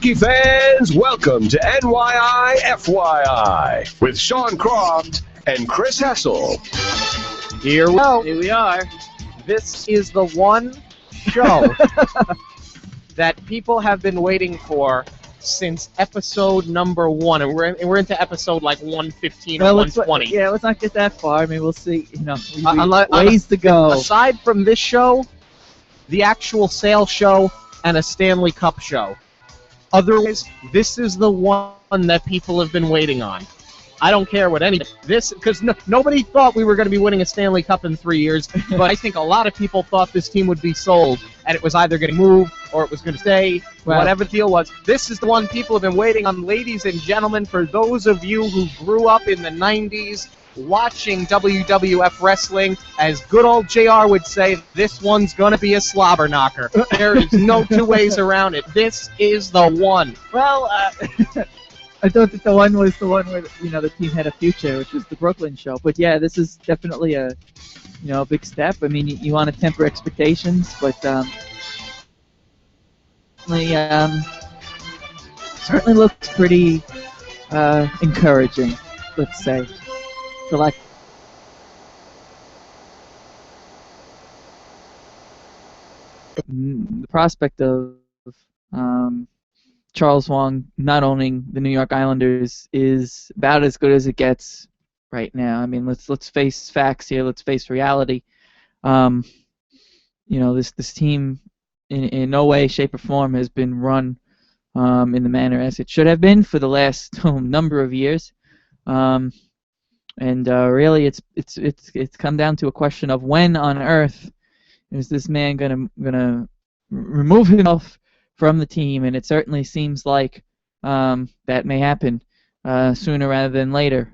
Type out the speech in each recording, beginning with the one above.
hockey fans, welcome to NYI FYI with Sean Croft and Chris Hessel. Here we are. This is the one show that people have been waiting for since episode number 1, and we're into episode like 115 or 120. Let's not get that far. I mean, we'll see. Ways to go. Aside from this show, the actual sale show, and a Stanley Cup show. Otherwise, this is the one that people have been waiting on. I don't care what because nobody thought we were going to be winning a Stanley Cup in 3 years, but I think a lot of people thought this team would be sold, and it was either going to move or it was going to stay, whatever the deal was. This is the one people have been waiting on, ladies and gentlemen. For those of you who grew up in the 90s watching WWF wrestling, as good old JR would say, this one's going to be a slobber knocker. There is no two ways around it. This is the one. Well, I thought that the one was the one where the team had a future, which was the Brooklyn show. But yeah, this is definitely a big step. I mean, you want to temper expectations, but certainly looks pretty encouraging. Let's say, for like. The prospect of Charles Wang not owning the New York Islanders is about as good as it gets right now. I mean, let's face facts here. Let's face reality. This team in no way, shape, or form has been run in the manner as it should have been for the last number of years. Really, it's come down to a question of when on earth is this man gonna remove himself from the team, and it certainly seems like that may happen sooner rather than later,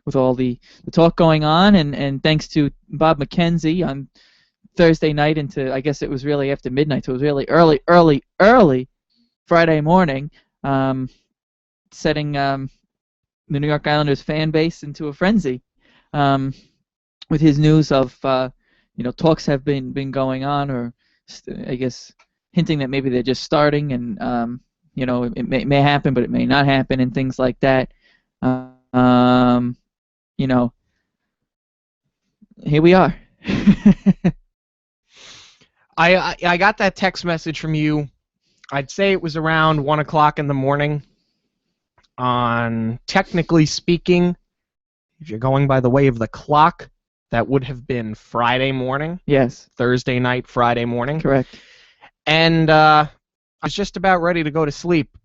with all the talk going on, and thanks to Bob McKenzie on Thursday night into, I guess it was really after midnight, so it was really early Friday morning, setting the New York Islanders fan base into a frenzy with his news of talks have been going on, or I guess hinting that maybe they're just starting, and it may happen, but it may not happen, and things like that. Here we are. I got that text message from you. I'd say it was around 1 o'clock in the morning. Technically speaking, if you're going by the way of the clock, that would have been Friday morning. Yes. Thursday night, Friday morning. Correct. And I was just about ready to go to sleep.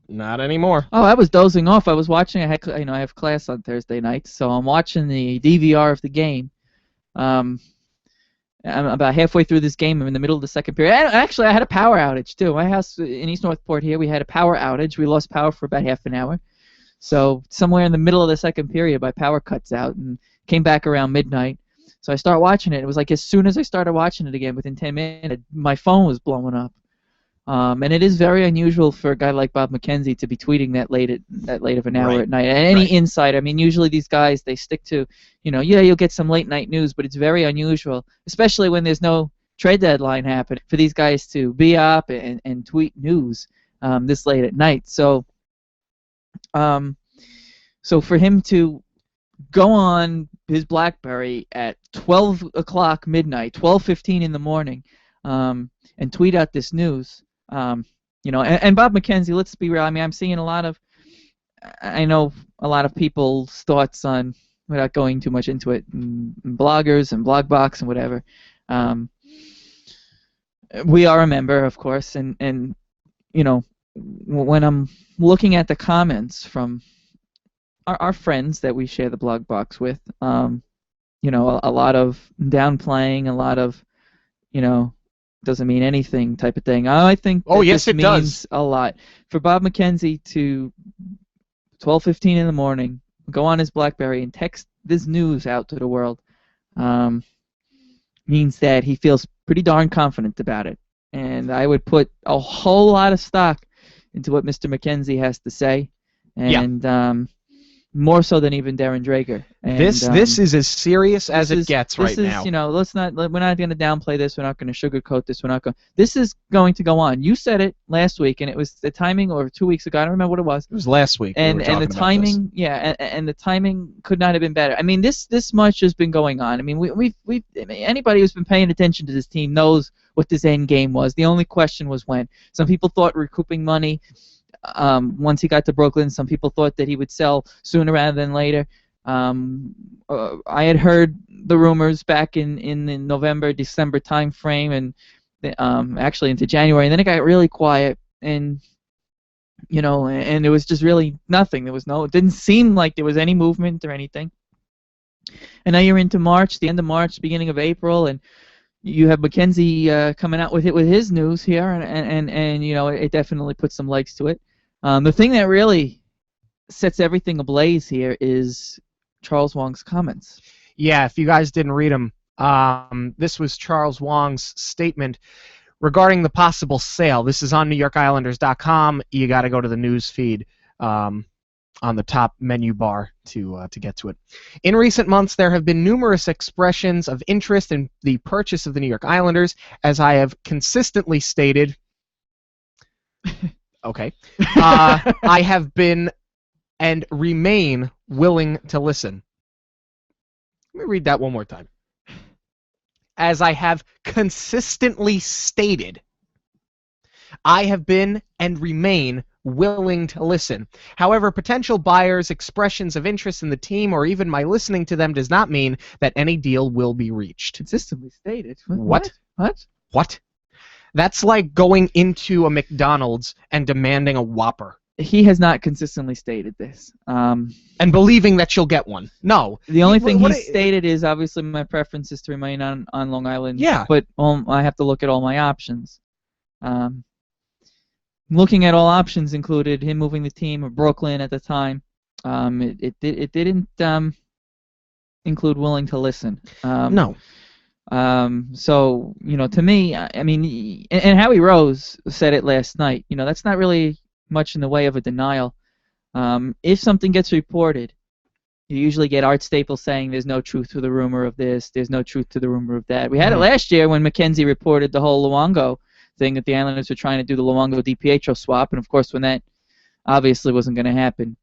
Not anymore. Oh, I was dozing off. I was watching. I have class on Thursday night, so I'm watching the DVR of the game. I'm about halfway through this game. I'm in the middle of the second period. Actually, I had a power outage too. My house in East Northport here, we had a power outage. We lost power for about half an hour. So somewhere in the middle of the second period, my power cuts out and came back around midnight. So I start watching it. It was like as soon as I started watching it again, within 10 minutes, my phone was blowing up. And it is very unusual for a guy like Bob McKenzie to be tweeting that late of an hour at night. And any insight, I mean, usually these guys, they stick to, you'll get some late night news, but it's very unusual, especially when there's no trade deadline happening, for these guys to be up and tweet news this late at night. So for him to go on his BlackBerry at 12 o'clock midnight, 12:15 in the morning, and tweet out this news, and Bob McKenzie, let's be real, I mean, I'm seeing I know a lot of people's thoughts on, without going too much into it, and bloggers and Blogbox and whatever. We are a member, of course, and when I'm looking at the comments from our friends that we share the blog box with, a lot of downplaying, a lot of, doesn't mean anything type of thing. I think yes, it means a lot. For Bob McKenzie to 12:15 in the morning, go on his BlackBerry and text this news out to the world, means that he feels pretty darn confident about it. And I would put a whole lot of stock into what Mr. McKenzie has to say. And more so than even Darren Drager. And, this is as serious as it gets right now. You know, we're not going to downplay this. We're not going to sugarcoat this. This is going to go on. You said it last week, and it was the timing, or 2 weeks ago. I don't remember what it was. It was last week. And the timing, and the timing could not have been better. I mean, this much has been going on. I mean, anybody who's been paying attention to this team knows what this end game was. The only question was when. Some people thought recouping money. Once he got to Brooklyn, some people thought that he would sell sooner rather than later. I had heard the rumors back in the November, December time frame, and actually into January, and then it got really quiet, and and there was just really nothing. It didn't seem like there was any movement or anything. And now you're into March, the end of March, beginning of April, and you have Mackenzie coming out with his news here, and it definitely puts some legs to it. The thing that really sets everything ablaze here is Charles Wong's comments. Yeah, if you guys didn't read them, this was Charles Wong's statement regarding the possible sale. This is on NewYorkIslanders.com. You got to go to the news feed on the top menu bar to get to it. In recent months, there have been numerous expressions of interest in the purchase of the New York Islanders, as I have consistently stated. Okay. I have been and remain willing to listen. Let me read that one more time. As I have consistently stated, I have been and remain willing to listen. However, potential buyers' expressions of interest in the team or even my listening to them does not mean that any deal will be reached. Consistently stated? What? What? That's like going into a McDonald's and demanding a Whopper. He has not consistently stated this. And believing that you'll get one. No. The only thing he stated is, obviously, my preference is to remain on Long Island. Yeah. But I have to look at all my options. Looking at all options included him moving the team of Brooklyn at the time. It didn't include willing to listen. No. So, to me, I mean, and Howie Rose said it last night, that's not really much in the way of a denial. If something gets reported, you usually get Art Staples saying there's no truth to the rumor of this, there's no truth to the rumor of that. We had it last year when Mackenzie reported the whole Luongo thing, that the Islanders were trying to do the Luongo-DiPietro swap, and of course when that obviously wasn't going to happen,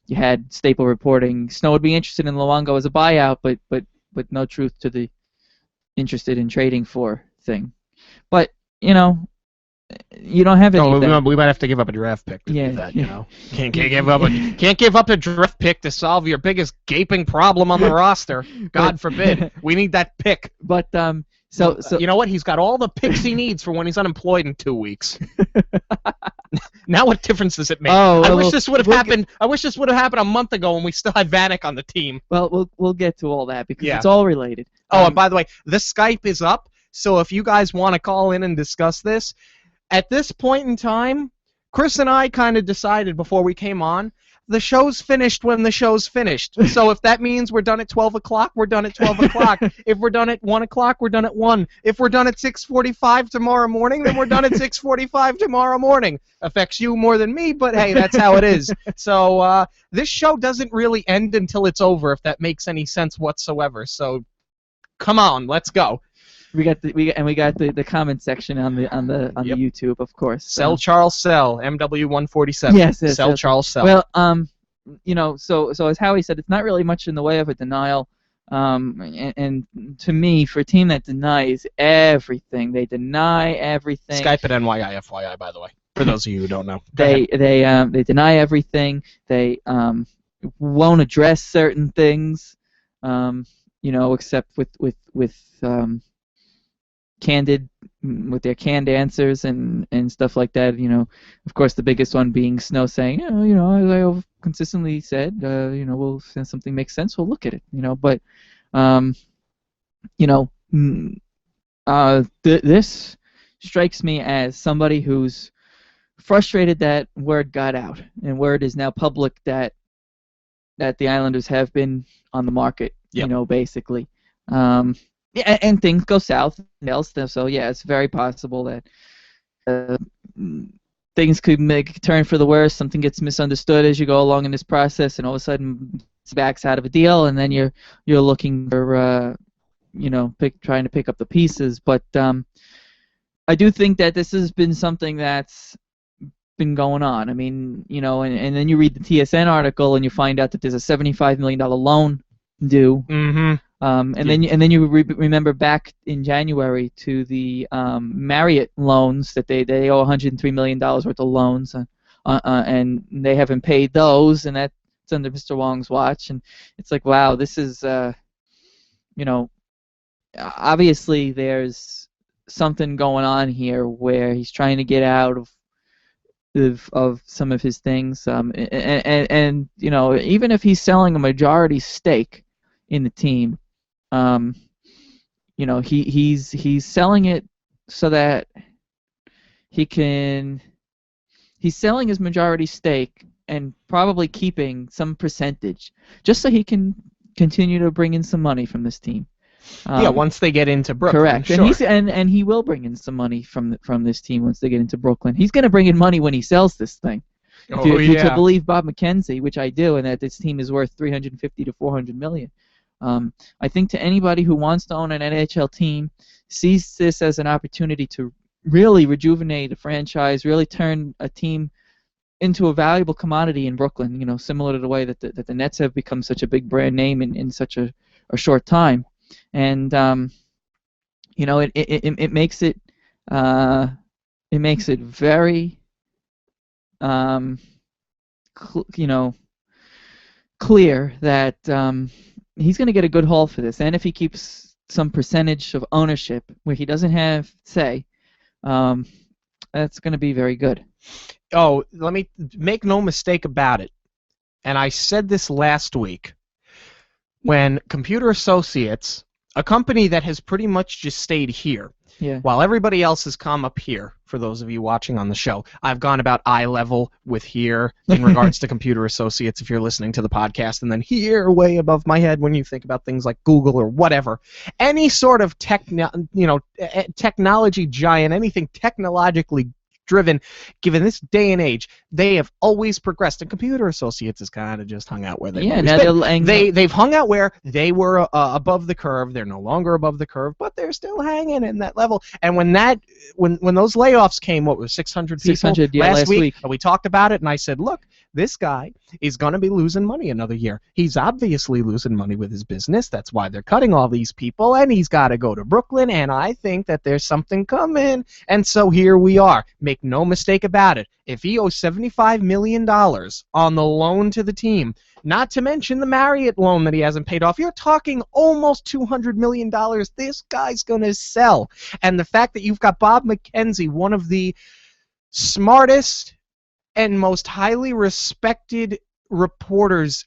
you had Staple reporting Snow would be interested in Luongo as a buyout, but no truth to the interested in trading for thing. But, you don't have any of that. We might have to give up a draft pick to do that, Can't give up a draft pick to solve your biggest gaping problem on the roster. God forbid. We need that pick. But so you know what? He's got all the picks he needs for when he's unemployed in 2 weeks. Now what difference does it make? I wish this would have happened. I wish this would have happened a month ago when we still had Vanek on the team. Well, we'll get to all that because it's all related. Oh, and by the way, the Skype is up, so if you guys want to call in and discuss this, at this point in time, Chris and I kind of decided before we came on, the show's finished when the show's finished. So if that means we're done at 12 o'clock, we're done at 12 o'clock. If we're done at 1 o'clock, we're done at 1. If we're done at 6:45 tomorrow morning, then we're done at 6:45 tomorrow morning. Affects you more than me, but hey, that's how it is. So this show doesn't really end until it's over, if that makes any sense whatsoever. So come on, let's go. We got the comment section on the YouTube, of course. Sell Charles Sell, MW147. Yes. Sell Charles Sell. Well, so as Howie said, it's not really much in the way of a denial. And to me, for a team that denies everything, they deny everything. Skype at NYIFYI, by the way, for those of you who don't know. They deny everything. They won't address certain things. Except with with their canned answers and stuff like that. Of course, the biggest one being Snow saying, as I consistently said, we'll, if something makes sense, we'll look at it. But this strikes me as somebody who's frustrated that word got out, and word is now public that the Islanders have been on the market. Yep. Basically. And things go south. So yeah, it's very possible that things could make turn for the worse. Something gets misunderstood as you go along in this process, and all of a sudden, it backs out of a deal, and then you're looking for trying to pick up the pieces. But I do think that this has been something that's been going on. I mean, and then you read the TSN article and you find out that there's a $75 million loan due. Mm-hmm. And then you remember back in January to the Marriott loans that they owe $103 million worth of loans, and they haven't paid those, and that's under Mr. Wong's watch. And it's like, wow, this is, obviously there's something going on here where he's trying to get out of some of his things, and even if he's selling a majority stake in the team, he's selling it so that he's selling his majority stake and probably keeping some percentage just so he can continue to bring in some money from this team. Once they get into Brooklyn. Correct. Sure. And he will bring in some money from this team once they get into Brooklyn. He's going to bring in money when he sells this thing. If you to believe Bob McKenzie, which I do, and that this team is worth $350 to $400 million. I think to anybody who wants to own an NHL team, sees this as an opportunity to really rejuvenate a franchise, really turn a team into a valuable commodity in Brooklyn, similar to the way that the Nets have become such a big brand name in such a short time. And it makes it very clear that he's going to get a good haul for this, and if he keeps some percentage of ownership where he doesn't have say, that's going to be very good. Oh, let me make no mistake about it, and I said this last week. When Computer Associates, a company that has pretty much just stayed here, while everybody else has come up here, for those of you watching on the show, I've gone about eye level with here in regards to Computer Associates if you're listening to the podcast, and then here way above my head when you think about things like Google or whatever. Any sort of technology giant, anything technologically driven, given this day and age, they have always progressed, and Computer Associates has kind of just hung out where they've they've hung out where they were above the curve. They're no longer above the curve, but they're still hanging in that level. And when those layoffs came, what was 600 people 600, last week? We talked about it, and I said, look, this guy is going to be losing money another year. He's obviously losing money with his business. That's why they're cutting all these people, and he's got to go to Brooklyn, and I think that there's something coming. And so here we are. Make no mistake about it. If he owes $75 million on the loan to the team, not to mention the Marriott loan that he hasn't paid off, you're talking almost $200 million. This guy's going to sell. And the fact that you've got Bob McKenzie, one of the smartest and most highly respected reporters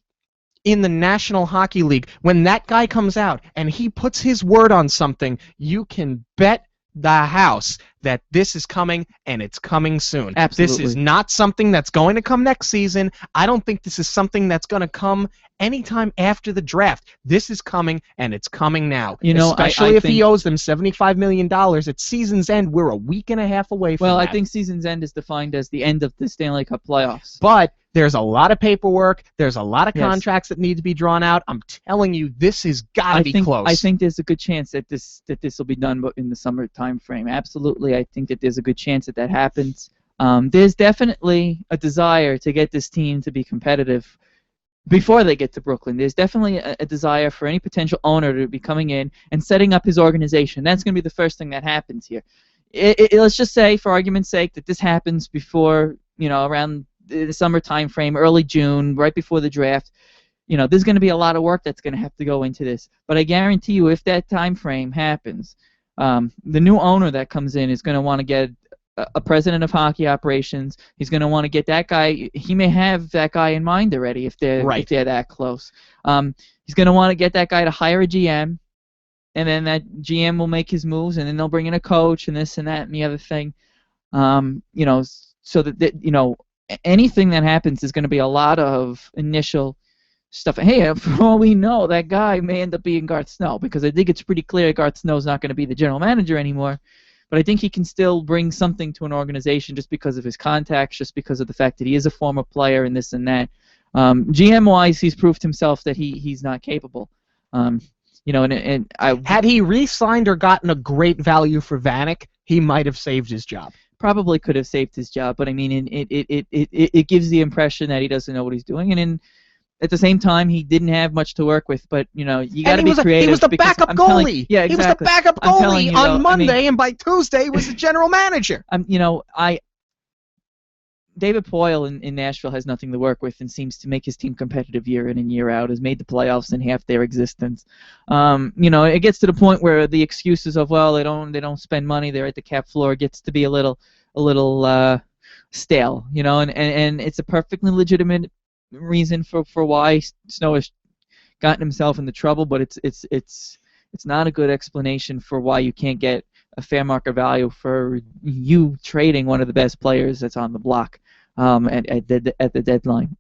in the National Hockey League, when that guy comes out and he puts his word on something, you can bet the house that this is coming, and it's coming soon. Absolutely. This is not something that's going to come next season. I don't think this is something that's going to come anytime after the draft. This is coming, and it's coming now. Especially if he owes them $75 million at season's end. We're a week and a half away from that. Well, I think season's end is defined as the end of the Stanley Cup playoffs. But there's a lot of paperwork. There's a lot of contracts that need to be drawn out. I'm telling you, this has got to be close. I think there's a good chance that this will be done in the summer time frame. Absolutely, I think that there's a good chance that happens. There's definitely a desire to get this team to be competitive before they get to Brooklyn. There's definitely a desire for any potential owner to be coming in and setting up his organization. That's going to be the first thing that happens here. Let's just say, for argument's sake, that this happens before, around the summer time frame, early June, right before the draft. There's going to be a lot of work that's going to have to go into this. But I guarantee you, if that time frame happens, the new owner that comes in is going to want to get a president of hockey operations. He's going to want to get that guy. He may have that guy in mind already if they're that close. He's going to want to get that guy to hire a GM, and then that GM will make his moves, and then they'll bring in a coach and this and that and the other thing. So that anything that happens is going to be a lot of initial stuff. Hey, for all we know, that guy may end up being Garth Snow, because I think it's pretty clear Garth Snow's not going to be the general manager anymore. but I think he can still bring something to an organization just because of his contacts, just because of the fact that he is a former player and this and that. GM-wise, he's proved himself that he's not capable. You know, had he re-signed or gotten a great value for Vanek, he might have saved his job. Probably could have saved his job, but I mean, it gives the impression that he doesn't know what he's doing, and at the same time, he didn't have much to work with. But you know, you got to be creative. He was the backup goalie. Yeah, exactly. He was the backup goalie on Monday, and by Tuesday, he was the general manager. You know, David Poile in Nashville has nothing to work with and seems to make his team competitive year in and year out. Has made the playoffs in half their existence. You know, it gets to the point where the excuses of, well, they don't spend money, they're at the cap floor, gets to be a little stale. You know, and it's a perfectly legitimate reason for why Snow has gotten himself into trouble, but it's not a good explanation for why you can't get a fair market value for you trading one of the best players that's on the block at the deadline.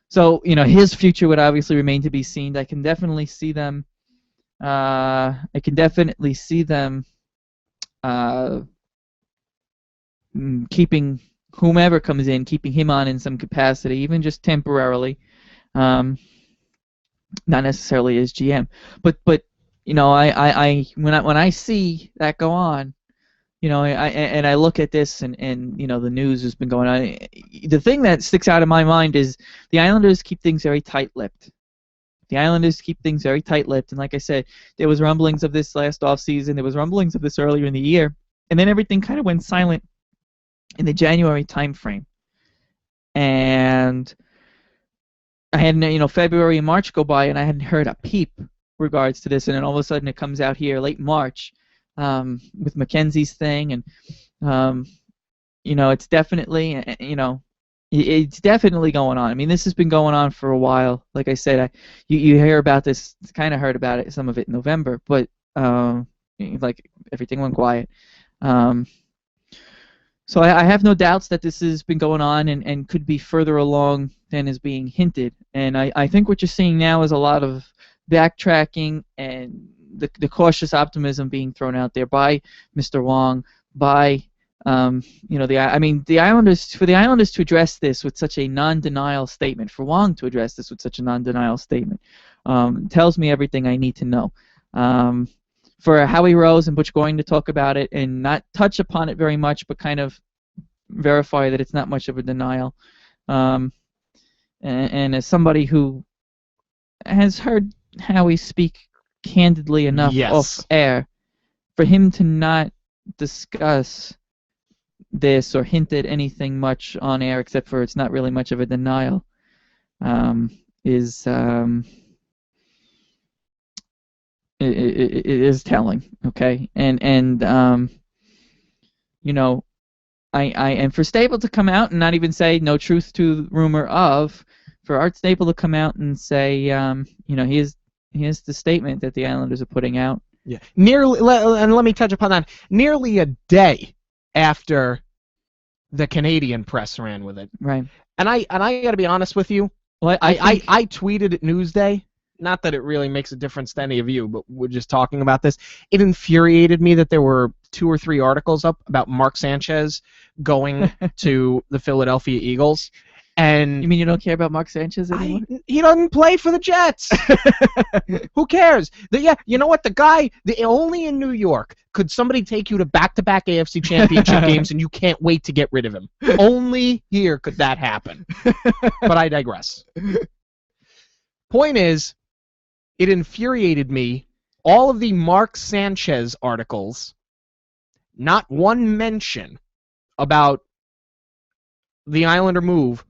So you know, his future would obviously remain to be seen. I can definitely see them. Keeping whomever comes in, keeping him on in some capacity, even just temporarily. Not necessarily as GM, but you know, when I see that go on, you know, I look at this and you know, the news has been going on. The thing that sticks out in my mind is the Islanders keep things very tight-lipped. And like I said, there was rumblings of this last offseason. There was rumblings of this earlier in the year, and then everything kind of went silent in the January timeframe. And I had, you know, February and March go by, and I hadn't heard a peep regards to this, and then all of a sudden it comes out here late March with Mackenzie's thing, and you know, it's definitely, you know, it's definitely going on. I mean, this has been going on for a while. Like I said, you hear about this, kind of heard about it, some of it in November, but like everything went quiet. So I have no doubts that this has been going on and could be further along than is being hinted. And I think what you're seeing now is a lot of backtracking and the cautious optimism being thrown out there by Mr. Wong, by you know, the Islanders, for the Islanders to address this with such a non-denial statement, for Wong to address this with such a non-denial statement, tells me everything I need to know. For Howie Rose and Butch Goring to talk about it and not touch upon it very much, but kind of verify that it's not much of a denial. And as somebody who has heard Howie speak candidly enough off air, for him to not discuss this or hint at anything much on air except for it's not really much of a denial is it is telling, okay? And you know, and for Staple to come out and not even say no truth to the rumor of, for Art Staple to come out and say, you know, here's the statement that the Islanders are putting out. Yeah, and let me touch upon that. Nearly a day after the Canadian press ran with it, right? And I got to be honest with you. Well, I tweeted at Newsday. Not that it really makes a difference to any of you, but we're just talking about this. It infuriated me that there were 2 or 3 articles up about Mark Sanchez going to the Philadelphia Eagles. And you mean you don't care about Mark Sanchez anymore? He doesn't play for the Jets. Who cares? Yeah, you know what? The guy, only in New York could somebody take you to back-to-back AFC Championship games, and you can't wait to get rid of him. Only here could that happen. But I digress. Point is, it infuriated me. All of the Mark Sanchez articles, not one mention about the Islander move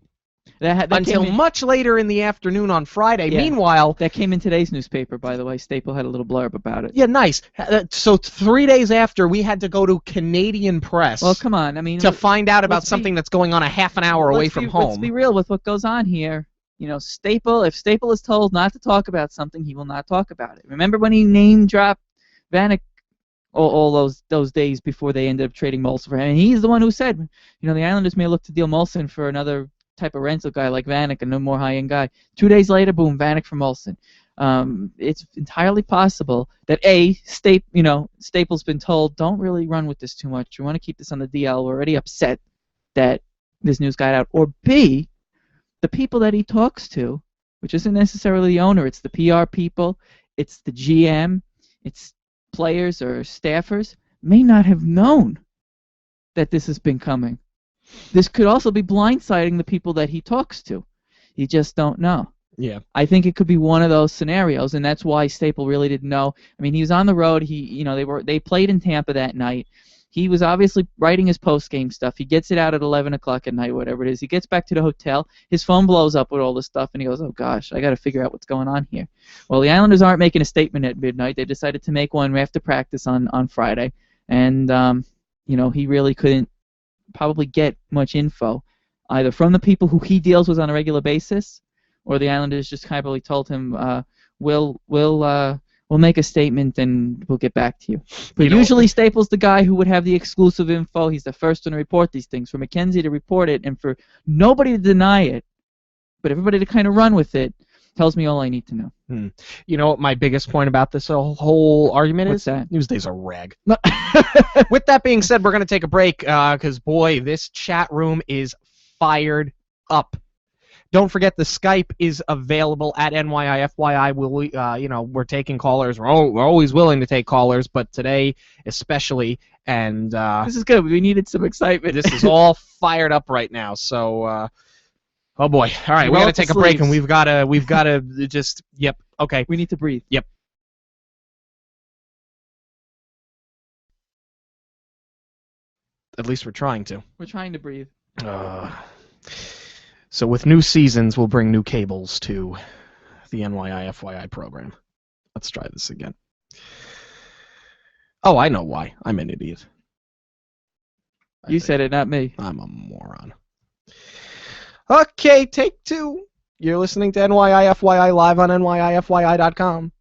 that until much later in the afternoon on Friday. Yeah. Meanwhile, that came in today's newspaper, by the way. Staple had a little blurb about it. Yeah, nice. So 3 days after, we had to go to Canadian Press. Well, come on. I mean, to find out about something that's going on a half an hour away from home. Let's be real with what goes on here. You know, Staple, if Staple is told not to talk about something, he will not talk about it. Remember when he name-dropped Vanek all those days before they ended up trading Molson for him? And he's the one who said, you know, the Islanders may look to deal Molson for another type of rental guy like Vanek, a no more high-end guy. 2 days later, boom, Vanek for Molson. It's entirely possible that Staples been told, don't really run with this too much. We want to keep this on the DL. We're already upset that this news got out. Or B, the people that he talks to, which isn't necessarily the owner, it's the PR people, it's the GM, it's players or staffers, may not have known that this has been coming. This could also be blindsiding the people that he talks to. You just don't know. Yeah. I think it could be one of those scenarios, and that's why Staple really didn't know. I mean, he was on the road. They played in Tampa that night. He was obviously writing his post-game stuff. He gets it out at 11 o'clock at night, whatever it is. He gets back to the hotel. His phone blows up with all this stuff, and he goes, oh, gosh, I got to figure out what's going on here. Well, the Islanders aren't making a statement at midnight. They decided to make one after practice on Friday, and, he really couldn't probably get much info, either from the people who he deals with on a regular basis, or the Islanders just kind of told him, we'll make a statement and we'll get back to you. But usually Staples the guy who would have the exclusive info. He's the first one to report these things. For McKenzie to report it and for nobody to deny it, but everybody to kind of run with it, tells me all I need to know. You know what my biggest point about this whole argument What's is? that? Newsday's a rag. With that being said, we're going to take a break because, boy, this chat room is fired up. Don't forget the Skype is available at NYIFYI. We're taking callers. We're always willing to take callers, but today especially. And this is good. We needed some excitement. This is all fired up right now. So, oh boy. All right, we got to take a break, and we've got to just. Yep. Okay. We need to breathe. Yep. At least we're trying to. We're trying to breathe. So with new seasons, we'll bring new cables to the NYIFYI program. Let's try this again. Oh, I know why. I'm an idiot. You said it, not me. I'm a moron. Okay, take two. You're listening to NYIFYI live on NYIFYI.com.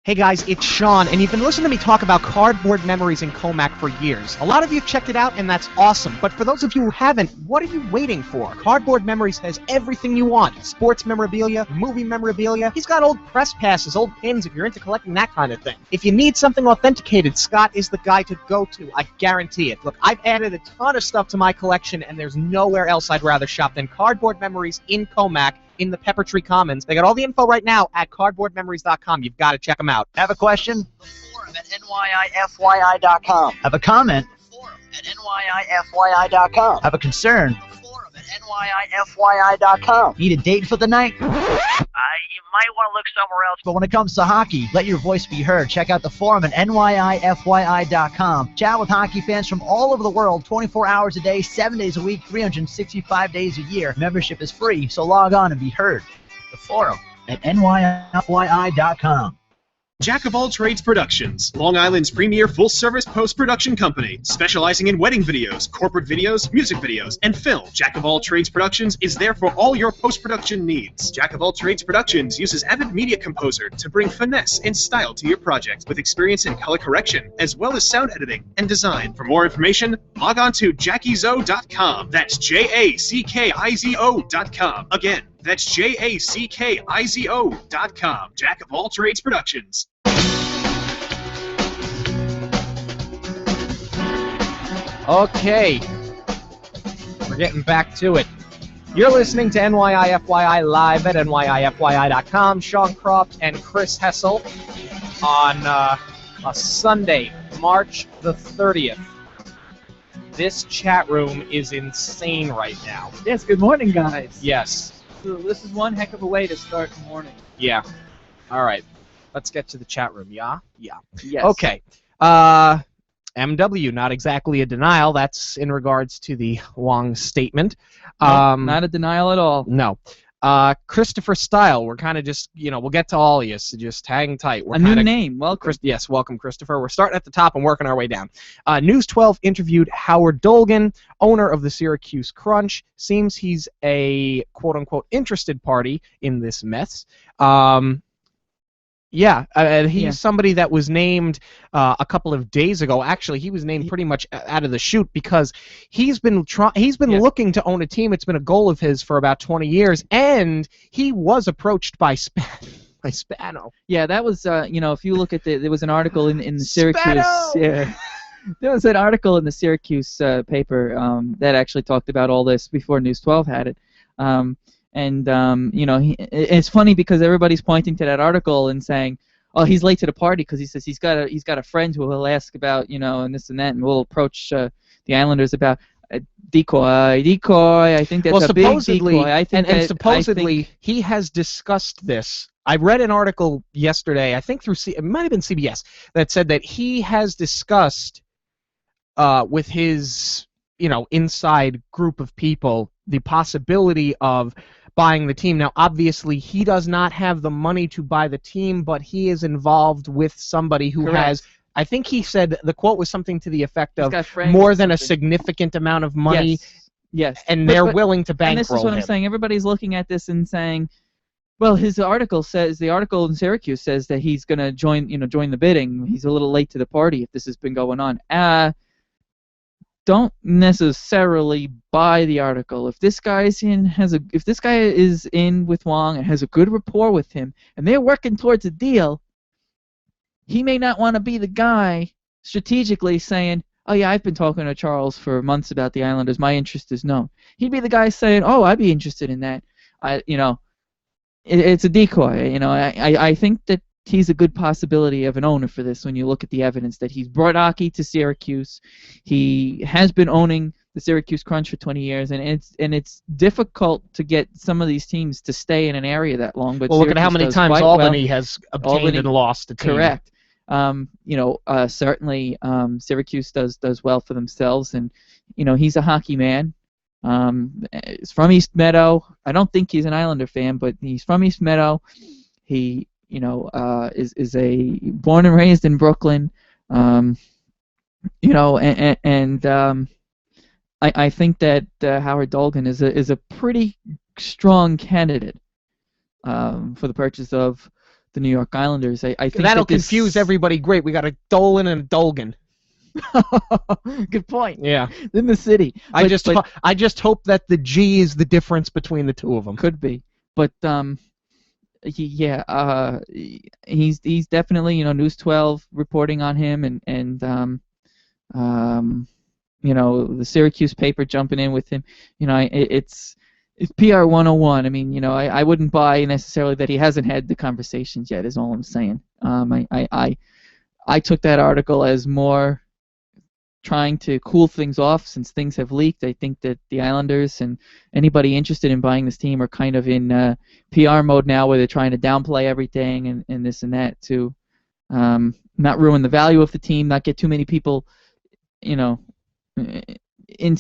Hey guys, it's Sean, and you've been listening to me talk about Cardboard Memories in Comac for years. A lot of you have checked it out, and that's awesome. But for those of you who haven't, what are you waiting for? Cardboard Memories has everything you want. Sports memorabilia, movie memorabilia. He's got old press passes, old pins if you're into collecting that kind of thing. If you need something authenticated, Scott is the guy to go to. I guarantee it. Look, I've added a ton of stuff to my collection, and there's nowhere else I'd rather shop than Cardboard Memories in Comac in the Pepper Tree Commons. They got all the info right now at cardboardmemories.com. You've got to check them out. Have a question? The forum at NYIFYI.com. Have a comment? The forum at NYIFYI.com. Have a concern? The forum at NYIFYI.com. Need a date for the night? You might want to look somewhere else. But when it comes to hockey, let your voice be heard. Check out the forum at NYIFYI.com. Chat with hockey fans from all over the world, 24 hours a day, 7 days a week, 365 days a year. Membership is free, so log on and be heard. The forum at NYIFYI.com. Jack of All Trades Productions, Long Island's premier full-service post-production company, specializing in wedding videos, corporate videos, music videos, and film. Jack of All Trades Productions is there for all your post-production needs. Jack of All Trades Productions uses Avid Media Composer to bring finesse and style to your project, with experience in color correction, as well as sound editing and design. For more information, log on to JackyZo.com. That's JACKIZO.com. Again, that's JACKIZO.com. Jack of All Trades Productions. Okay. We're getting back to it. You're listening to NYIFYI live at NYIFYI.com. Sean Croft and Chris Hessel on a Sunday, March the 30th. This chat room is insane right now. Yes, good morning, guys. Yes. So this is one heck of a way to start the morning. Yeah. All right. Let's get to the chat room. Yeah? Yeah. Yes. Okay. MW, not exactly a denial. That's in regards to the Wong statement. Not a denial at all. No. Christopher Style, we're kind of just, we'll get to all of you, so just hang tight. We're a new name. Welcome. Yes, welcome, Christopher. We're starting at the top and working our way down. News 12 interviewed Howard Dolgan, owner of the Syracuse Crunch. Seems he's a quote-unquote interested party in this mess. He's somebody that was named a couple of days ago. Actually, he was named pretty much out of the chute because he's been looking to own a team. It's been a goal of his for about 20 years, and he was approached by By Spano. Yeah, that was if you look at there was an article in the Syracuse. Spano! Yeah. There was an article in the Syracuse paper that actually talked about all this before News 12 had it. It's funny because everybody's pointing to that article and saying, "Oh, he's late to the party," because he says he's got a friend who will ask about and this and that, and we'll approach the Islanders about decoy. I think that's a big decoy. I think supposedly he has discussed this. I read an article yesterday, I think it might have been CBS, that said that he has discussed with his inside group of people the possibility of buying the team. Now, obviously, he does not have the money to buy the team, but he is involved with somebody who has. I think he said the quote was something to the effect of more than a significant amount of money. Yes. And they're willing to bankroll him. And this is what I'm saying. Everybody's looking at this and saying, well, the article in Syracuse says that he's going to join the bidding. He's a little late to the party if this has been going on. Don't necessarily buy the article. If this guy is in with Wong and has a good rapport with him, and they're working towards a deal, he may not want to be the guy strategically saying, "Oh yeah, I've been talking to Charles for months about the Islanders. My interest is known." He'd be the guy saying, "Oh, I'd be interested in that." It's a decoy. I think that he's a good possibility of an owner for this when you look at the evidence that he's brought Aki to Syracuse. He has been owning the Syracuse Crunch for 20 years, and it's difficult to get some of these teams to stay in an area that long. But look at how many times Albany has obtained and lost a team. Correct. Certainly Syracuse does well for themselves, and he's a hockey man. He's from East Meadow. I don't think he's an Islander fan, but he's from East Meadow. He is born and raised in Brooklyn. I think that Howard Dolgan is a pretty strong candidate for the purchase of the New York Islanders. I think that'll confuse everybody. Great, we got a Dolan and a Dolgan. Good point. Yeah, in the city. I just hope that the G is the difference between the two of them. Could be, but he's definitely News 12 reporting on him, and the Syracuse paper jumping in with him. It's PR 101. I mean, I wouldn't buy necessarily that he hasn't had the conversations yet. Is all I'm saying. I took that article as more trying to cool things off since things have leaked. I think that the Islanders and anybody interested in buying this team are kind of in PR mode now, where they're trying to downplay everything and this and that to not ruin the value of the team, not get too many people, into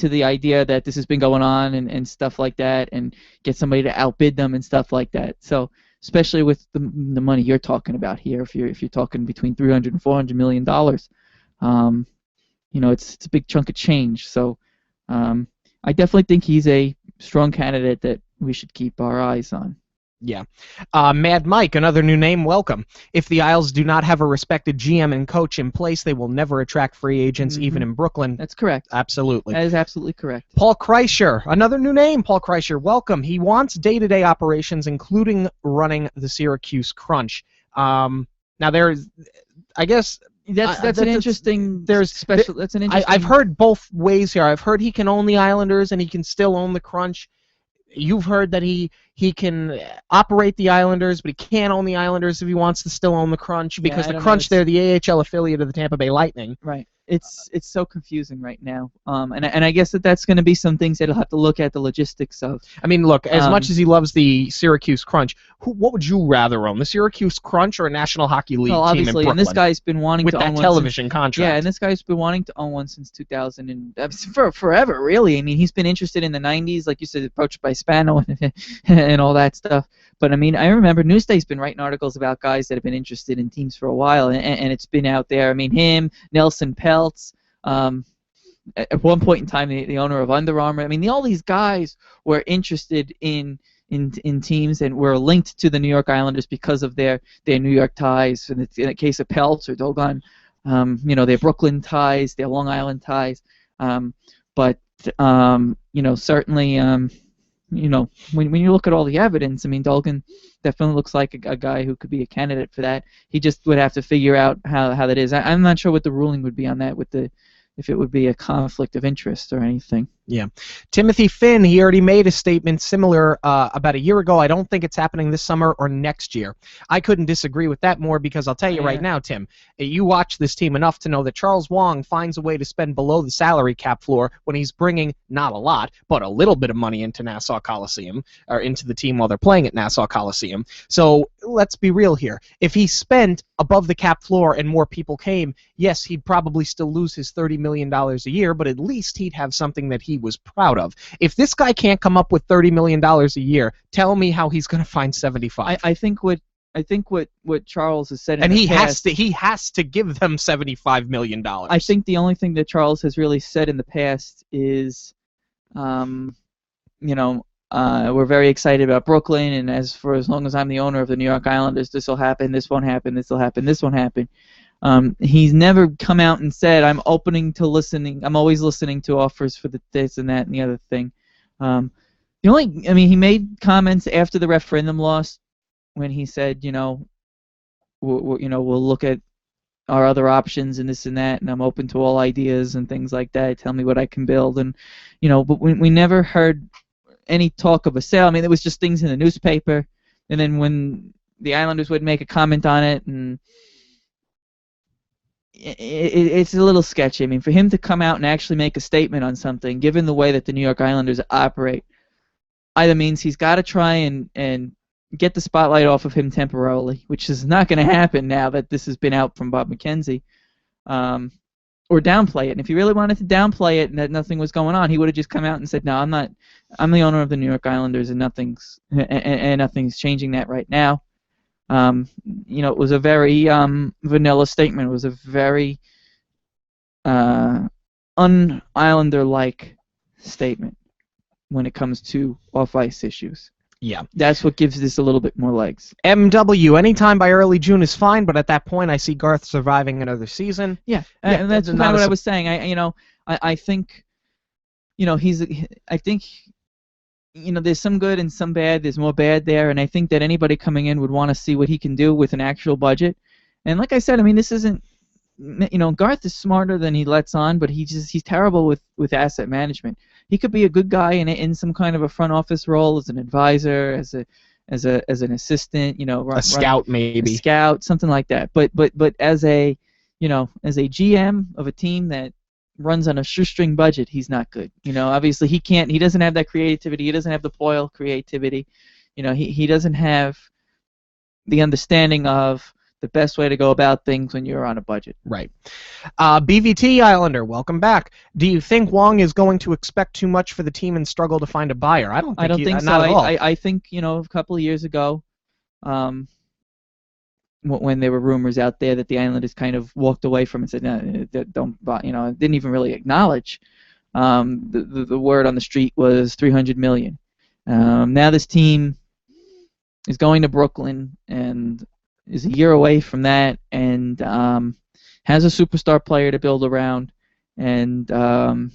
the idea that this has been going on and stuff like that, and get somebody to outbid them and stuff like that. So especially with the money you're talking about here, if you're talking between $300 and $400 million. It's a big chunk of change. So I definitely think he's a strong candidate that we should keep our eyes on. Yeah. Mad Mike, another new name, welcome. If the Isles do not have a respected GM and coach in place, they will never attract free agents, even in Brooklyn. That's correct. Absolutely. That is absolutely correct. Paul Kreischer, another new name, Paul Kreischer, welcome. He wants day-to-day operations, including running the Syracuse Crunch. Now there's, I guess... That's an interesting. That's an interesting. I've heard both ways here. I've heard he can own the Islanders and he can still own the Crunch. You've heard that he can operate the Islanders, but he can't own the Islanders if he wants to still own the Crunch, because the Crunch, they're the AHL affiliate of the Tampa Bay Lightning. Right. It's so confusing right now. And I guess that's going to be some things that he'll have to look at the logistics of. I mean, look, as much as he loves the Syracuse Crunch, what would you rather own, the Syracuse Crunch or a National Hockey League team in Brooklyn? And this guy's been wanting to own one with that television contract. Yeah, and this guy's been wanting to own one since 2000 and for forever, really. I mean, he's been interested in the 90s, like you said, approached by Spano and all that stuff. But I mean, I remember Newsday's been writing articles about guys that have been interested in teams for a while, and it's been out there. I mean, him, Nelson Peltz, at one point in time, the owner of Under Armour. I mean, all these guys were interested in teams and were linked to the New York Islanders because of their New York ties. In the case of Peltz or Dogon, their Brooklyn ties, their Long Island ties. Certainly. you know, when you look at all the evidence, I mean, Dolgan definitely looks like a guy who could be a candidate for that. He just would have to figure out how that is. I'm not sure what the ruling would be on that, if it would be a conflict of interest or anything. Yeah. Timothy Finn, he already made a statement similar about a year ago. I don't think it's happening this summer or next year. I couldn't disagree with that more because I'll tell you right now, Tim, you watch this team enough to know that Charles Wong finds a way to spend below the salary cap floor when he's bringing not a lot, but a little bit of money into Nassau Coliseum, or into the team while they're playing at Nassau Coliseum. So let's be real here. If he spent above the cap floor and more people came, yes, he'd probably still lose his $30 million a year, but at least he'd have something that he was proud of. If this guy can't come up with $30 million a year, tell me how he's going to find 75. I think what Charles has said, and he has to give them $75 million. I think the only thing that Charles has really said in the past is, we're very excited about Brooklyn, and as long as I'm the owner of the New York Islanders, this will happen, this won't happen, this will happen, this won't happen. He's never come out and said, I'm always listening to offers for this and that and the other thing. He made comments after the referendum loss when he said, we'll look at our other options and this and that, and I'm open to all ideas and things like that. Tell me what I can build, and but we never heard any talk of a sale. I mean, it was just things in the newspaper, and then when the Islanders would make a comment on it, and it's a little sketchy. I mean, for him to come out and actually make a statement on something, given the way that the New York Islanders operate, either means he's got to try and get the spotlight off of him temporarily, which is not going to happen now that this has been out from Bob McKenzie, or downplay it. And if he really wanted to downplay it and that nothing was going on, he would have just come out and said, "No, I'm not. I'm the owner of the New York Islanders, and nothing's changing that right now." It was a very vanilla statement. It was a very un-Islander-like statement when it comes to off-ice issues. Yeah. That's what gives this a little bit more legs. MW, anytime by early June is fine, but at that point I see Garth surviving another season. Yeah, and that's kind of what I was saying. I think, there's some good and some bad. There's more bad there, and I think that anybody coming in would want to see what he can do with an actual budget. And like I said, I mean, this isn't, Garth is smarter than he lets on, but he's terrible with asset management. He could be a good guy in some kind of a front office role, as an advisor, as an assistant, a scout maybe, a scout, something like that. But as a GM of a team that runs on a shoestring budget, he's not good. Obviously he doesn't have that creativity. He doesn't have the Poile creativity. He doesn't have the understanding of the best way to go about things when you're on a budget. Right. BVT Islander, welcome back. Do you think Wong is going to expect too much for the team and struggle to find a buyer? I don't think so. Not at all. I think, a couple of years ago, when there were rumors out there that the Islanders kind of walked away from it and said, no, don't buy, didn't even really acknowledge. The word on the street was $300 million. Now this team is going to Brooklyn and is a year away from that, and has a superstar player to build around, and and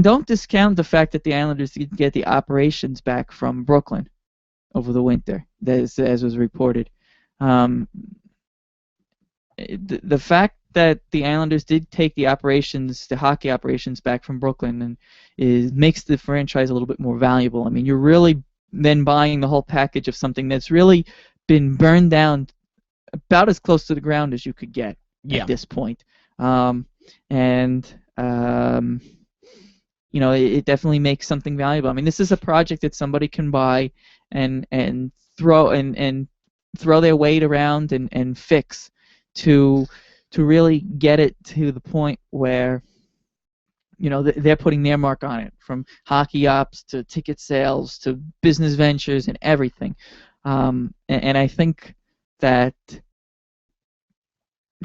don't discount the fact that the Islanders did get the operations back from Brooklyn over the winter, as was reported. The fact that the Islanders did take the hockey operations back from Brooklyn, and makes the franchise a little bit more valuable. I mean, you're really then buying the whole package of something that's really been burned down about as close to the ground as you could get at this point. It definitely makes something valuable. I mean, this is a project that somebody can buy and throw their weight around and fix to really get it to the point where they're putting their mark on it, from hockey ops to ticket sales to business ventures and everything. And I think that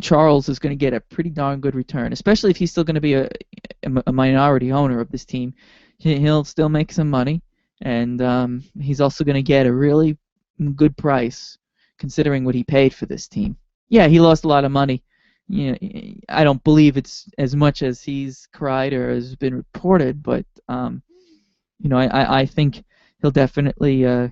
Charles is going to get a pretty darn good return, especially if he's still going to be a minority owner of this team. He'll still make some money, and he's also going to get a really good price considering what he paid for this team. Yeah, he lost a lot of money. I don't believe it's as much as he's cried or has been reported, but I think he'll definitely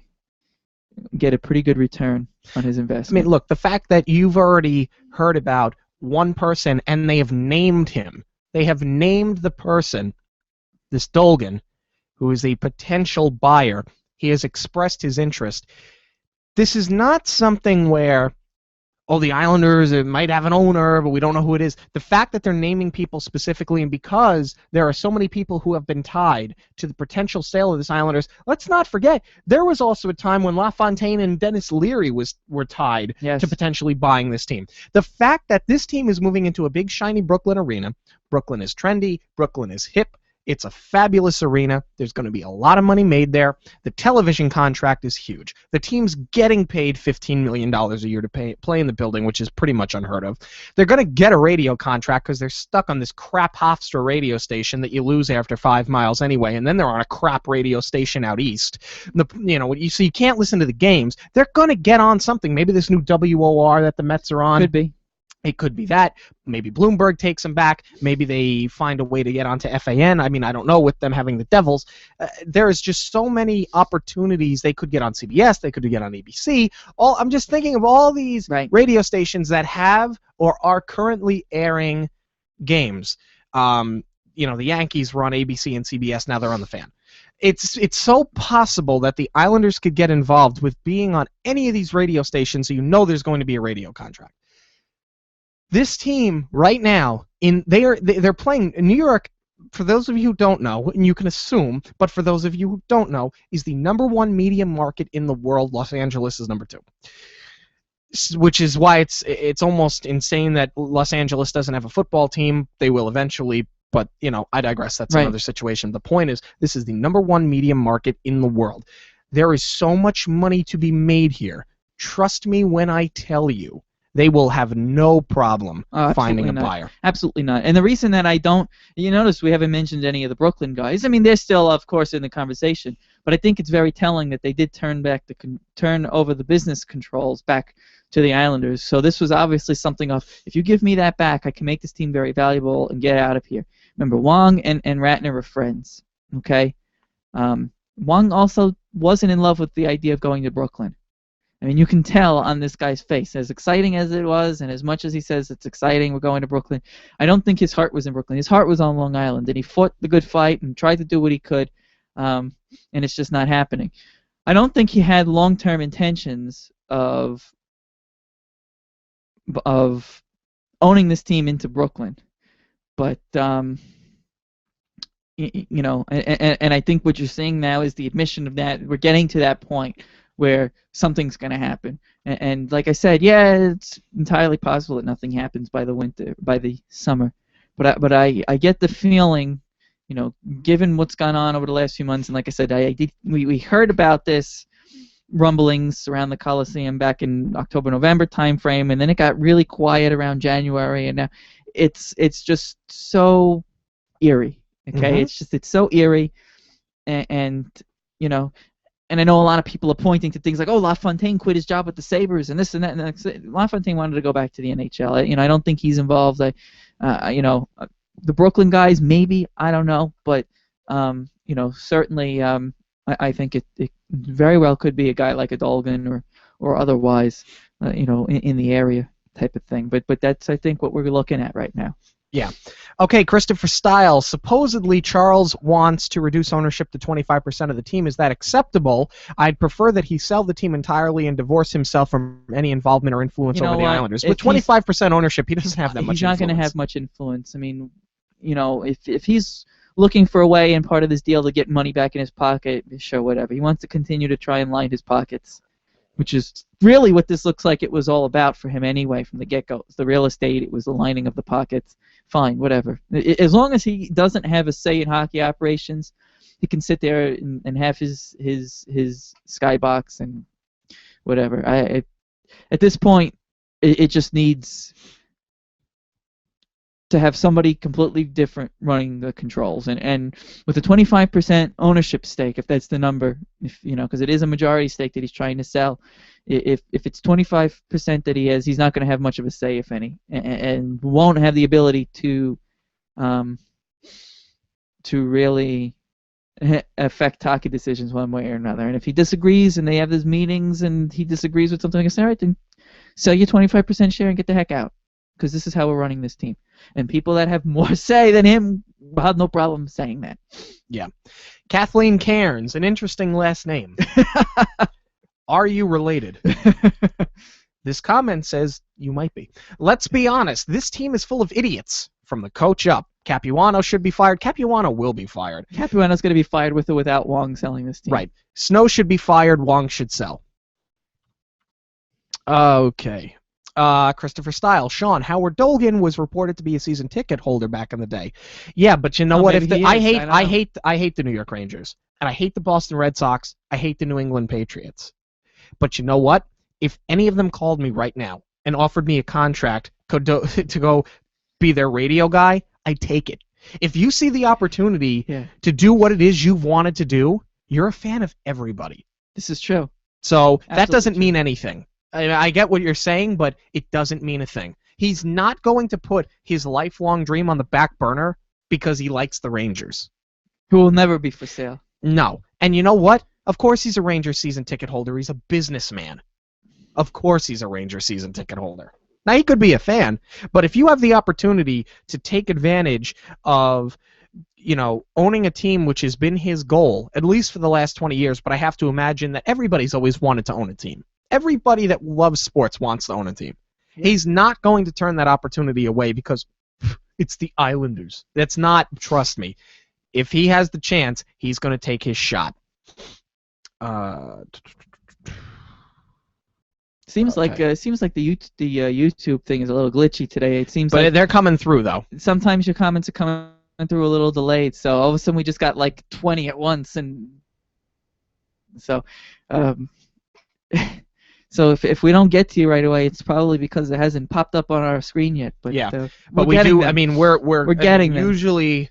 get a pretty good return on his investment. I mean, look, the fact that you've already heard about one person and they have named him. They have named the person, this Dolgan, who is a potential buyer. He has expressed his interest. This is not something where, the Islanders might have an owner, but we don't know who it is. The fact that they're naming people specifically, and because there are so many people who have been tied to the potential sale of this Islanders, let's not forget, there was also a time when LaFontaine and Dennis Leary were tied to potentially buying this team. The fact that this team is moving into a big, shiny Brooklyn arena, Brooklyn is trendy, Brooklyn is hip, it's a fabulous arena. There's going to be a lot of money made there. The television contract is huge. The team's getting paid $15 million a year to play in the building, which is pretty much unheard of. They're going to get a radio contract because they're stuck on this crap Hofstra radio station that you lose after 5 miles anyway, and then they're on a crap radio station out east. So you can't listen to the games. They're going to get on something. Maybe this new WOR that the Mets are on. Could be. It could be that. Maybe Bloomberg takes them back. Maybe they find a way to get onto FAN. I mean, I don't know with them having the Devils. There is just so many opportunities. They could get on CBS. They could get on ABC. I'm just thinking of all these radio stations that have or are currently airing games. The Yankees were on ABC and CBS. Now they're on the Fan. It's so possible that the Islanders could get involved with being on any of these radio stations, so there's going to be a radio contract. This team right now, they're playing in New York. For those of you who don't know, and you can assume, but for those of you who don't know, is the #1 media market in the world. Los Angeles is number 2, which is why it's almost insane that Los Angeles doesn't have a football team. They will eventually, but I digress. That's another situation. The point is, this is the #1 media market in the world. There is so much money to be made here. Trust me when I tell you. They will have no problem finding a buyer. Absolutely not. And the reason that I don't, notice we haven't mentioned any of the Brooklyn guys. I mean, they're still, of course, in the conversation. But I think it's very telling that they did turn over the business controls back to the Islanders. So this was obviously something of, if you give me that back, I can make this team very valuable and get out of here. Remember, Wong and Ratner were friends. Okay. Wong also wasn't in love with the idea of going to Brooklyn. I mean, you can tell on this guy's face, as exciting as it was, and as much as he says it's exciting, we're going to Brooklyn, I don't think his heart was in Brooklyn. His heart was on Long Island, and he fought the good fight and tried to do what he could, and it's just not happening. I don't think he had long-term intentions of owning this team into Brooklyn, but and I think what you're seeing now is the admission of that. We're getting to that point where something's going to happen. And like I said, it's entirely possible that nothing happens by the summer. But I get the feeling, given what's gone on over the last few months, and like I said, we heard about this rumblings around the Coliseum back in October, November timeframe, and then it got really quiet around January, and now it's just so eerie. Okay, Mm-hmm. it's so eerie, and And I know a lot of people are pointing to things like, LaFontaine quit his job with the Sabres and this and that. And LaFontaine wanted to go back to the NHL. I don't think he's involved. The Brooklyn guys, maybe, I don't know, but certainly, I think it very well could be a guy like a Dolgan or otherwise, in the area type of thing. But that's, I think, what we're looking at right now. Yeah. Okay, Christopher Stiles. Supposedly, Charles wants to reduce ownership to 25% of the team. Is that acceptable? I'd prefer that he sell the team entirely and divorce himself from any involvement or influence over the Islanders. With 25% ownership, he doesn't have that much influence. He's not going to have much influence. I mean, if he's looking for a way in part of this deal to get money back in his pocket, sure, whatever. He wants to continue to try and line his pockets, which is really what this looks like it was all about for him anyway from the get-go. It was the real estate, it was the lining of the pockets. Fine, whatever. As long as he doesn't have a say in hockey operations, he can sit there and have his skybox and whatever. At this point, it just needs to have somebody completely different running the controls. And with a 25% ownership stake, if that's the number, because it is a majority stake that he's trying to sell, if it's 25% that he has, he's not going to have much of a say, if any, and won't have the ability to really affect hockey decisions one way or another. And if he disagrees and they have these meetings and he disagrees with something, I say, all right, then sell your 25% share and get the heck out, because this is how we're running this team. And people that have more say than him will have no problem saying that. Yeah. Kathleen Cairns, an interesting last name. Are you related? This comment says you might be. Let's be honest. This team is full of idiots from the coach up. Capuano should be fired. Capuano will be fired. Capuano's going to be fired with or without Wong selling this team. Right. Snow should be fired. Wong should sell. Okay. Christopher Stiles. Sean, Howard Dolgan was reported to be a season ticket holder back in the day. Yeah, but you know what? If I hate the New York Rangers, and I hate the Boston Red Sox. I hate the New England Patriots. But you know what? If any of them called me right now and offered me a contract to go be their radio guy, I'd take it. If you see the opportunity to do what it is you've wanted to do, you're a fan of everybody. This is true. So Absolutely that doesn't true. mean anything. I get what you're saying, but it doesn't mean a thing. He's not going to put his lifelong dream on the back burner because he likes the Rangers. Who will never be for sale. No. And you know what? Of course he's a Ranger season ticket holder. He's a businessman. Of course he's a Ranger season ticket holder. Now, he could be a fan, but if you have the opportunity to take advantage of, owning a team, which has been his goal, at least for the last 20 years, but I have to imagine that everybody's always wanted to own a team. Everybody that loves sports wants to own a team. Yeah. He's not going to turn that opportunity away because it's the Islanders. That's not, trust me. If he has the chance, he's going to take his shot. Seems like the YouTube thing is a little glitchy today. It seems like they're coming through though. Sometimes your comments are coming through a little delayed, so all of a sudden we just got like 20 at once, and so so if we don't get to you right away, it's probably because it hasn't popped up on our screen yet. But but we do. Them. I mean, we're getting them. Usually.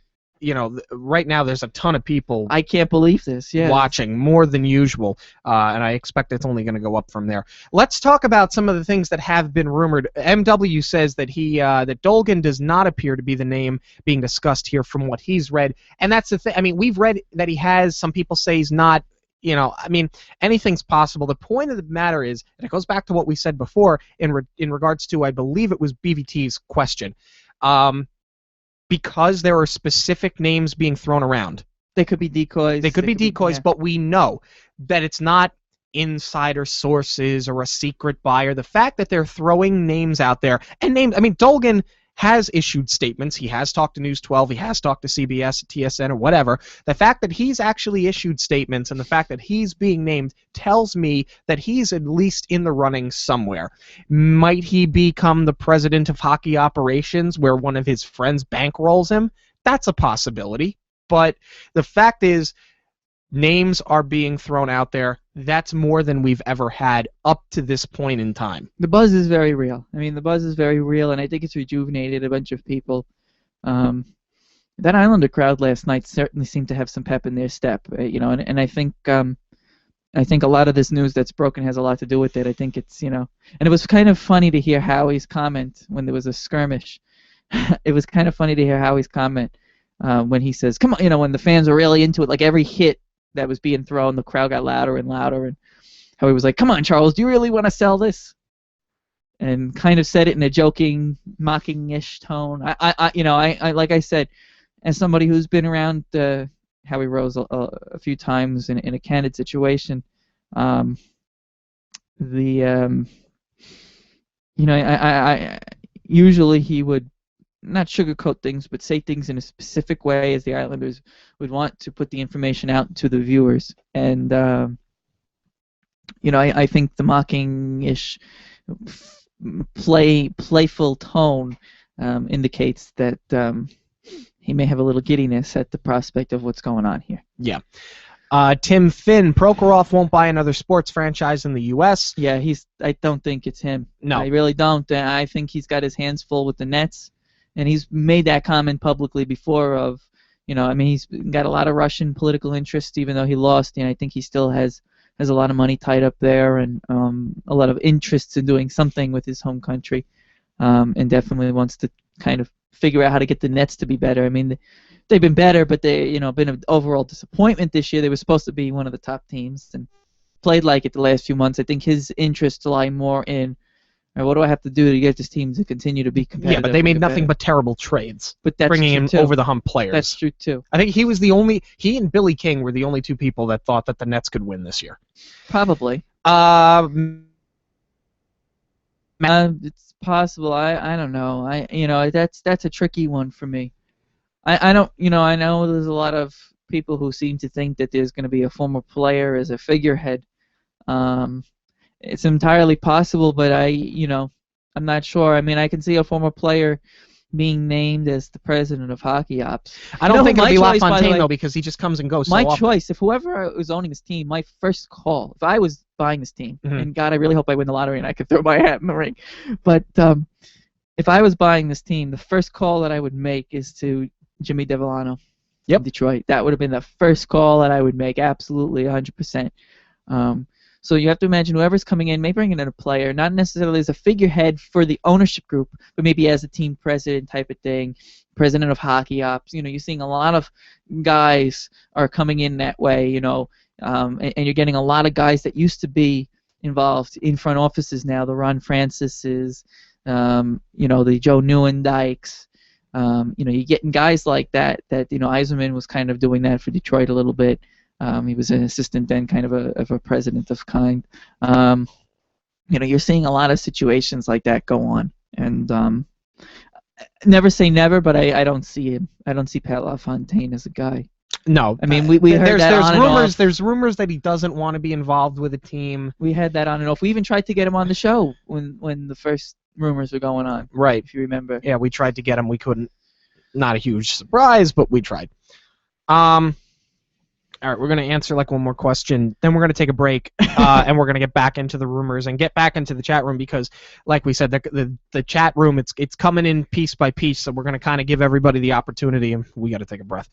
Right now there's a ton of people. I can't believe this. Yeah, watching more than usual, and I expect it's only going to go up from there. Let's talk about some of the things that have been rumored. MW says that that Dolgan does not appear to be the name being discussed here from what he's read, and that's the thing. I mean, we've read that he has. Some people say he's not. I mean, anything's possible. The point of the matter is, and it goes back to what we said before in regards to, I believe it was BVT's question. Because there are specific names being thrown around. They could be decoys. They could be decoys, but we know that it's not insider sources or a secret buyer. The fact that they're throwing names out there, and names, I mean, Dolgan has issued statements. He has talked to News 12. He has talked to CBS, TSN, or whatever. The fact that he's actually issued statements and the fact that he's being named tells me that he's at least in the running somewhere. Might he become the president of hockey operations where one of his friends bankrolls him? That's a possibility. But the fact is, names are being thrown out there. That's more than we've ever had up to this point in time. The buzz is very real. I mean, the buzz is very real, and I think it's rejuvenated a bunch of people. That Islander crowd last night certainly seemed to have some pep in their step, and I think a lot of this news that's broken has a lot to do with it. I think it's, and it was kind of funny to hear Howie's comment when there was a skirmish. It was kind of funny to hear Howie's comment when he says, "Come on," when the fans are really into it, like every hit that was being thrown, the crowd got louder and louder, and how he was like, "Come on, Charles, do you really want to sell this?" And kind of said it in a joking, mocking-ish tone. I like I said, as somebody who's been around Howie Rose a few times in a candid situation, I usually he would not sugarcoat things, but say things in a specific way as the Islanders would want to put the information out to the viewers. And, I think the mocking-ish, playful tone indicates that he may have a little giddiness at the prospect of what's going on here. Yeah. Tim Finn, Prokhorov won't buy another sports franchise in the U.S. Yeah, I don't think it's him. No. I really don't. I think he's got his hands full with the Nets. And he's made that comment publicly before of, he's got a lot of Russian political interest, even though he lost. I think he still has a lot of money tied up there and a lot of interests in doing something with his home country, and definitely wants to kind of figure out how to get the Nets to be better. I mean, they've been better, but they been an overall disappointment this year. They were supposed to be one of the top teams and played like it the last few months. I think his interests lie more in, what do I have to do to get this team to continue to be competitive? Yeah, but they made nothing but terrible trades. But that's bringing true in too. over the hump players. That's true too. I think he and Billy King were the only two people that thought that the Nets could win this year. Probably. It's possible. I don't know. That's a tricky one for me. I don't. I know there's a lot of people who seem to think that there's going to be a former player as a figurehead. It's entirely possible, but I'm not sure. I mean, I can see a former player being named as the president of Hockey Ops. I don't think it'll be choice, LaFontaine, though, because he just comes and goes so my often. choice, if whoever was owning this team, my first call, if I was buying this team, and God, I really hope I win the lottery and I could throw my hat in the ring, but if I was buying this team, the first call that I would make is to Jimmy Devellano in Detroit. That would have been the first call that I would make, absolutely, 100%. So you have to imagine whoever's coming in may bring in a player, not necessarily as a figurehead for the ownership group, but maybe as a team president type of thing, president of Hockey Ops. You're seeing a lot of guys are coming in that way, and you're getting a lot of guys that used to be involved in front offices now, the Ron Francises, the Joe Neuendijks. You're getting guys like that Yzerman was kind of doing that for Detroit a little bit. He was an assistant then, kind of a president of kind. You're seeing a lot of situations like that go on, and never say never, but I don't see him. I don't see Pat LaFontaine as a guy. No, I mean we heard that on and off. There's rumors that he doesn't want to be involved with a team. We had that on and off. We even tried to get him on the show when the first rumors were going on. Right, if you remember. Yeah, we tried to get him. We couldn't. Not a huge surprise, but we tried. All right, we're going to answer like one more question, then we're going to take a break, and we're going to get back into the rumors and get back into the chat room because, like we said, the chat room, it's coming in piece by piece, so we're going to kind of give everybody the opportunity, and we got to take a breath.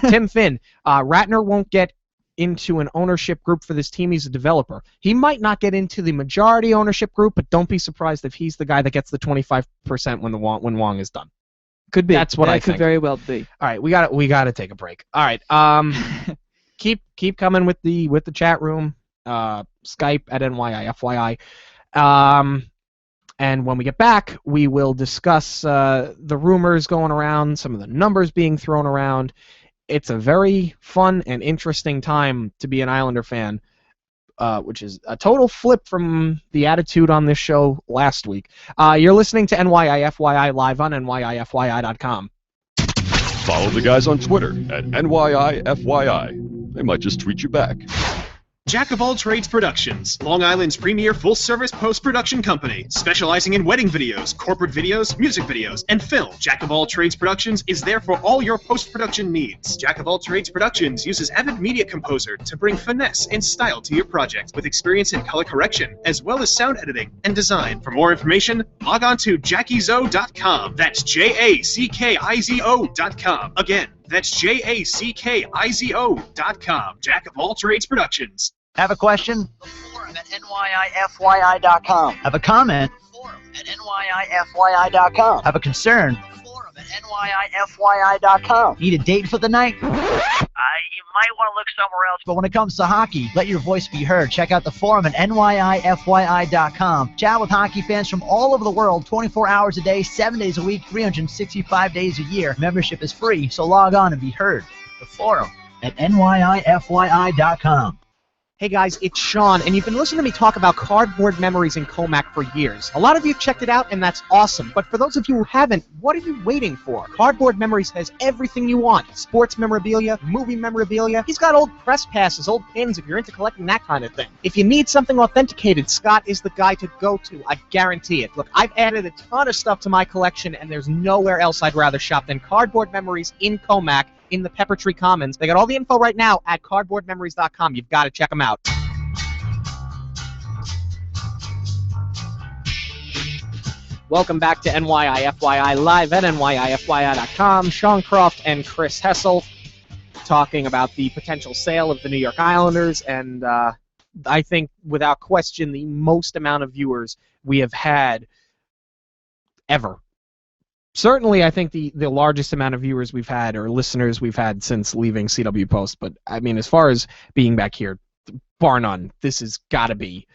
Tim Finn, Ratner won't get into an ownership group for this team. He's a developer. He might not get into the majority ownership group, but don't be surprised if he's the guy that gets the 25% when Wong is done. Could be. That's what I think. That could very well be. All right, we got to take a break. All right, keep coming with the chat room. Skype at NYIFYI. And when we get back, we will discuss the rumors going around, some of the numbers being thrown around. It's a very fun and interesting time to be an Islander fan, which is a total flip from the attitude on this show last week. You're listening to NYIFYI live on NYIFYI.com. Follow the guys on Twitter at NYIFYI. They might just tweet you back. Jack of All Trades Productions, Long Island's premier full-service post-production company, specializing in wedding videos, corporate videos, music videos, and film. Jack of All Trades Productions is there for all your post-production needs. Jack of All Trades Productions uses Avid Media Composer to bring finesse and style to your project, with experience in color correction, as well as sound editing and design. For more information, log on to JackyZo.com. That's JACKIZO.com. Again, that's JACKIZO.com. Jack of All Trades Productions. Have a question? The forum at NYIFYI.com. Have a comment? The forum at NYIFYI.com. Have a concern? The forum at NYIFYI.com. Need a date for the night? You might want to look somewhere else. But when it comes to hockey, let your voice be heard. Check out the forum at NYIFYI.com. Chat with hockey fans from all over the world, 24 hours a day, 7 days a week, 365 days a year. Membership is free, so log on and be heard. The forum at NYIFYI.com. Hey guys, it's Sean, and you've been listening to me talk about Cardboard Memories in Comac for years. A lot of you have checked it out, and that's awesome. But for those of you who haven't, what are you waiting for? Cardboard Memories has everything you want. Sports memorabilia, movie memorabilia. He's got old press passes, old pins if you're into collecting that kind of thing. If you need something authenticated, Scott is the guy to go to. I guarantee it. Look, I've added a ton of stuff to my collection, and there's nowhere else I'd rather shop than Cardboard Memories in Comac in the Pepper Tree Commons. They got all the info right now at cardboardmemories.com. You've got to check them out. Welcome back to NYIFYI live at NYIFYI.com. Sean Croft and Chris Hessel talking about the potential sale of the New York Islanders, and I think without question the most amount of viewers we have had ever certainly I think the largest amount of viewers we've had or listeners we've had since leaving CW Post. But I mean, as far as being back here, bar none, this has got to be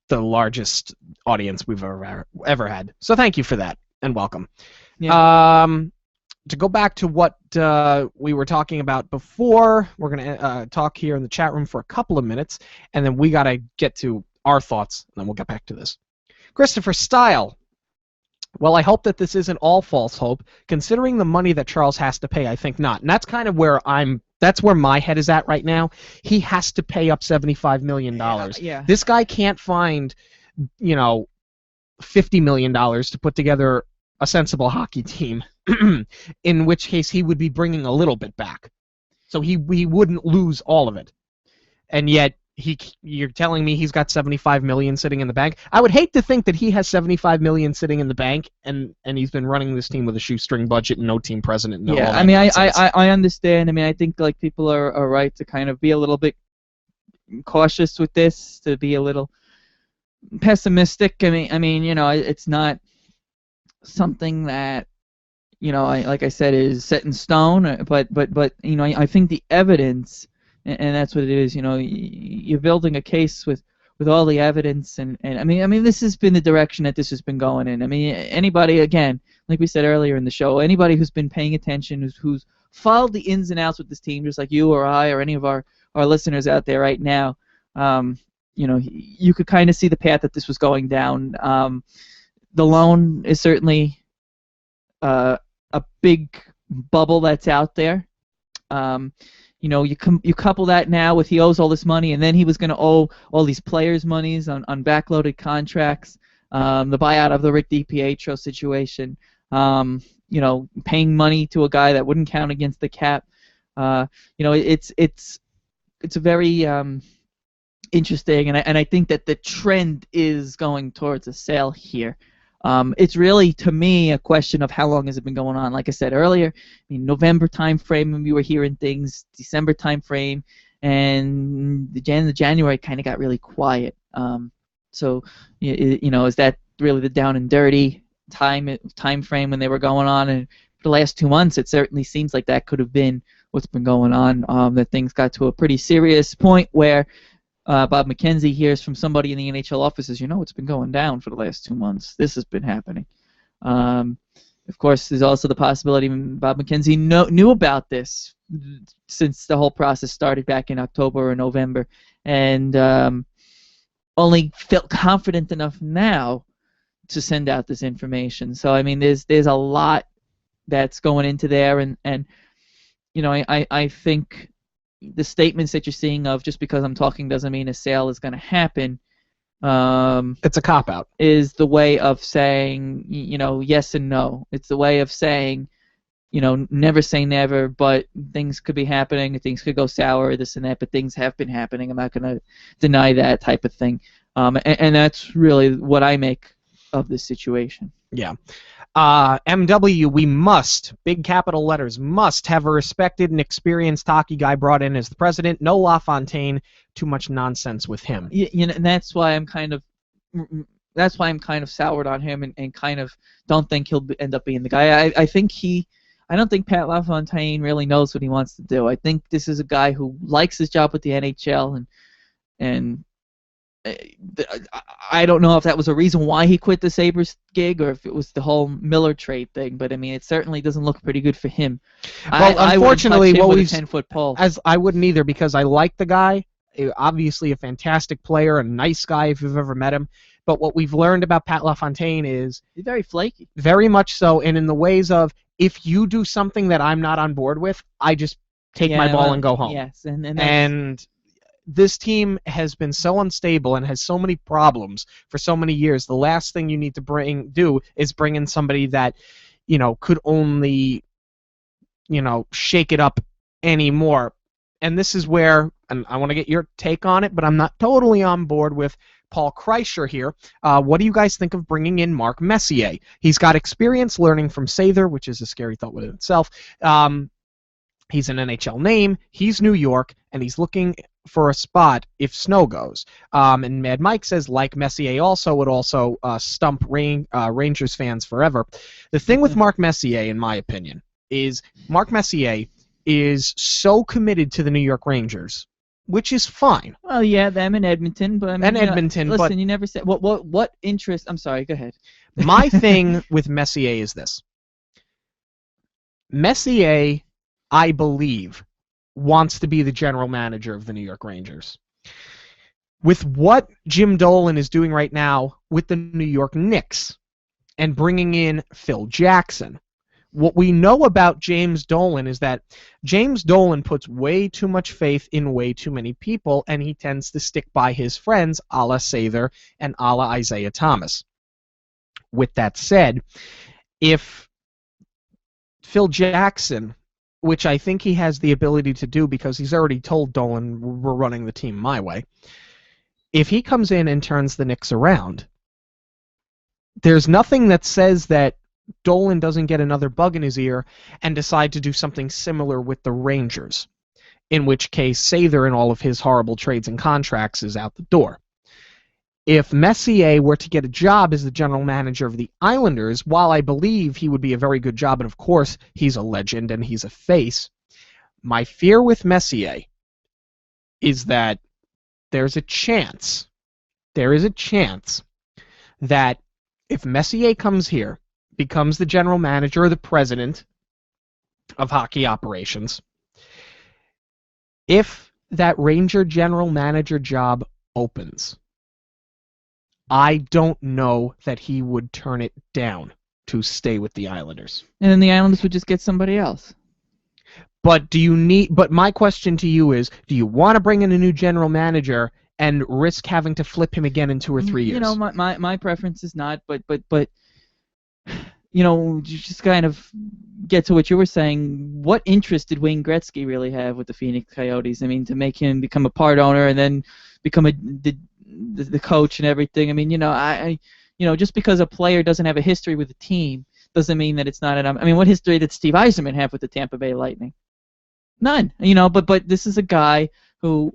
the largest audience we've ever had. So thank you for that and welcome. Yeah. To go back to what we were talking about before, we're going to talk here in the chat room for a couple of minutes, and then we got to get to our thoughts, and then we'll get back to this. Christopher Style. Well, I hope that this isn't all false hope. Considering the money that Charles has to pay, I think not. And that's kind of where that's where my head is at right now. He has to pay up $75 million. Yeah. This guy can't find, $50 million to put together a sensible hockey team, in which case he would be bringing a little bit back. So he wouldn't lose all of it. And yet, you're telling me he's got $75 million sitting in the bank? I would hate to think that he has $75 million sitting in the bank, and he's been running this team with a shoestring budget and no team president. And yeah, I mean, I understand. I mean, I think like people are right to kind of be a little bit cautious with this, to be a little pessimistic. I mean, it's not something that like I said, is set in stone. But I think the evidence. And that's what it is, You're building a case with all the evidence, and I mean, this has been the direction that this has been going in. I mean, anybody, again, like we said earlier in the show, anybody who's been paying attention, who's followed the ins and outs with this team, just like you or I or any of our listeners out there right now, you could kind of see the path that this was going down. The loan is certainly a big bubble that's out there. You couple that now with he owes all this money, and then he was going to owe all these players' monies on backloaded contracts, the buyout of the Rick DiPietro situation, paying money to a guy that wouldn't count against the cap. It's a very interesting, and I think that the trend is going towards a sale here. It's really, to me, a question of how long has it been going on. Like I said earlier, I mean, November time frame when we were hearing things, December time frame, and the January kind of got really quiet. So is that really the down and dirty time frame when they were going on? And for the last 2 months, it certainly seems like that could have been what's been going on. That things got to a pretty serious point where Bob McKenzie hears from somebody in the NHL offices, it's been going down for the last 2 months. This has been happening. Of course, there's also the possibility Bob McKenzie knew about this since the whole process started back in October or November, and only felt confident enough now to send out this information. So, I mean, there's a lot that's going into there, and I think the statements that you're seeing of just because I'm talking doesn't mean a sale is going to happen. It's a cop-out. Is the way of saying, yes and no. It's the way of saying, never say never, but things could be happening, things could go sour, this and that, but things have been happening. I'm not going to deny that type of thing. And that's really what I make of this situation. Yeah. MW, we must, big capital letters, must have a respected and experienced hockey guy brought in as the president. No LaFontaine, too much nonsense with him. And that's why I'm kind of soured on him and kind of don't think he'll end up being the guy. I don't think Pat LaFontaine really knows what he wants to do. I think this is a guy who likes his job with the NHL, and I don't know if that was a reason why he quit the Sabres gig or if it was the whole Miller trade thing, but I mean, it certainly doesn't look pretty good for him. Well, unfortunately, what we've 10-foot pole. As I wouldn't either, because I like the guy. Obviously, a fantastic player, a nice guy if you've ever met him. But what we've learned about Pat LaFontaine is he's very flaky. Very much so, and in the ways of if you do something that I'm not on board with, I just take my ball and go home. Yes, and this team has been so unstable and has so many problems for so many years. The last thing you need to do is bring in somebody that, could only, shake it up anymore. And this is where, and I want to get your take on it, but I'm not totally on board with Paul Kreischer here. What do you guys think of bringing in Mark Messier? He's got experience learning from Sather, which is a scary thought within itself. He's an NHL name. He's New York, and he's looking for a spot if Snow goes. And Mad Mike says, like Messier also would also stump Rangers fans forever. The thing with Mark Messier, in my opinion, is Mark Messier is so committed to the New York Rangers, which is fine. Well, yeah, them and Edmonton, but I mean, And Edmonton, listen, but you never said what interest. I'm sorry, go ahead. my thing with Messier is this. Messier, I believe, wants to be the general manager of the New York Rangers. With what Jim Dolan is doing right now with the New York Knicks and bringing in Phil Jackson, what we know about James Dolan is that James Dolan puts way too much faith in way too many people, and he tends to stick by his friends, a la Sather and a la Isaiah Thomas. With that said, if Phil Jackson, which I think he has the ability to do because he's already told Dolan, we're running the team my way, if he comes in and turns the Knicks around, there's nothing that says that Dolan doesn't get another bug in his ear and decide to do something similar with the Rangers, in which case Sather and all of his horrible trades and contracts is out the door. If Messier were to get a job as the general manager of the Islanders, while I believe he would be a very good job, and of course he's a legend and he's a face, my fear with Messier is that there's a chance that if Messier comes here, becomes the general manager or the president of hockey operations, if that Ranger general manager job opens, I don't know that he would turn it down to stay with the Islanders. And then the Islanders would just get somebody else. But my question to you is, do you want to bring in a new general manager and risk having to flip him again in 2 or 3 years? You know, my preference is not, but you know, just kind of get to what you were saying. What interest did Wayne Gretzky really have with the Phoenix Coyotes? I mean, to make him become a part owner and then become the coach and everything. I mean, you know, just because a player doesn't have a history with the team doesn't mean that it's not an. I mean, what history did Steve Yzerman have with the Tampa Bay Lightning? None. You know, but this is a guy who,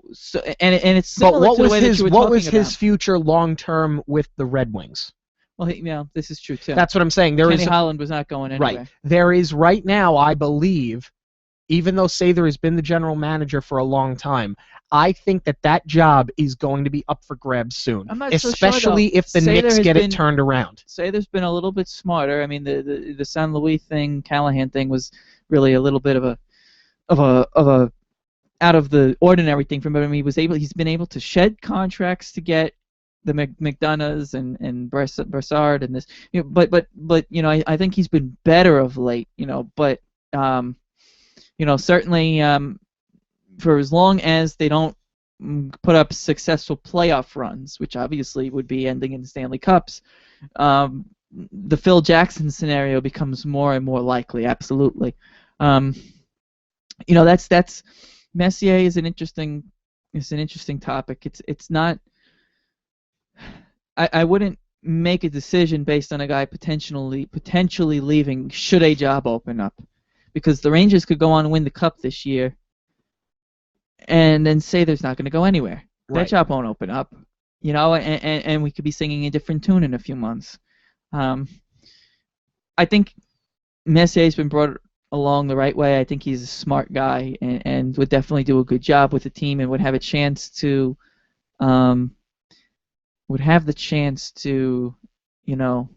and it's similar to the way that you were talking about. What was his future long term with the Red Wings? Well, yeah, this is true too. That's what I'm saying. Kenny Holland was not going anywhere. Right. There is right now, I believe, even though Sather has been the general manager for a long time, I think that job is going to be up for grabs soon. I'm not especially so sure, if the Knicks get it turned around. Sather's been a little bit smarter. I mean, the San Luis thing, Callahan thing was really a little bit of a out of the ordinary thing from him. I mean, he's been able to shed contracts to get the McDonoughs and Brassard and this, you know, but you know, I think he's been better of late, you know, but you know, certainly for as long as they don't put up successful playoff runs, which obviously would be ending in Stanley Cups, the Phil Jackson scenario becomes more and more likely. Absolutely. You know, that's Messier is an interesting topic. It's not. I wouldn't make a decision based on a guy potentially leaving should a job open up, because the Rangers could go on and win the Cup this year, and then Sather's not going to go anywhere. Right. That job won't open up, you know, and we could be singing a different tune in a few months. I think Messier's been brought along the right way. I think he's a smart guy and would definitely do a good job with the team and would have a chance to. Would have the chance to, you know,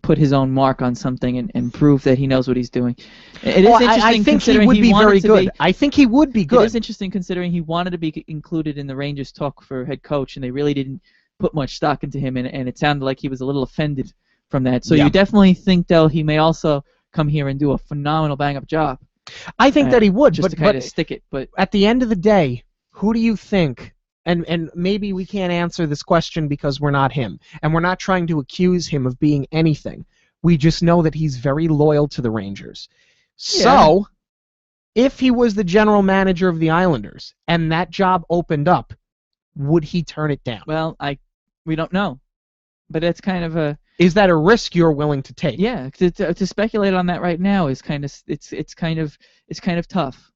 put his own mark on something and prove that he knows what he's doing. It is interesting. I think he would be very good. I think he would be good. It is interesting considering he wanted to be included in the Rangers talk for head coach, and they really didn't put much stock into him, and it sounded like he was a little offended from that. So you definitely think, though, he may also come here and do a phenomenal bang-up job. I think that he would, just to kind of stick it. But at the end of the day, who do you think? And maybe we can't answer this question because we're not him, and we're not trying to accuse him of being anything. We just know that he's very loyal to the Rangers. Yeah. So, if he was the general manager of the Islanders and that job opened up, would he turn it down? Well, we don't know, but it's kind of a. Is that a risk you're willing to take? Yeah, to speculate on that right now is kind of it's kind of tough.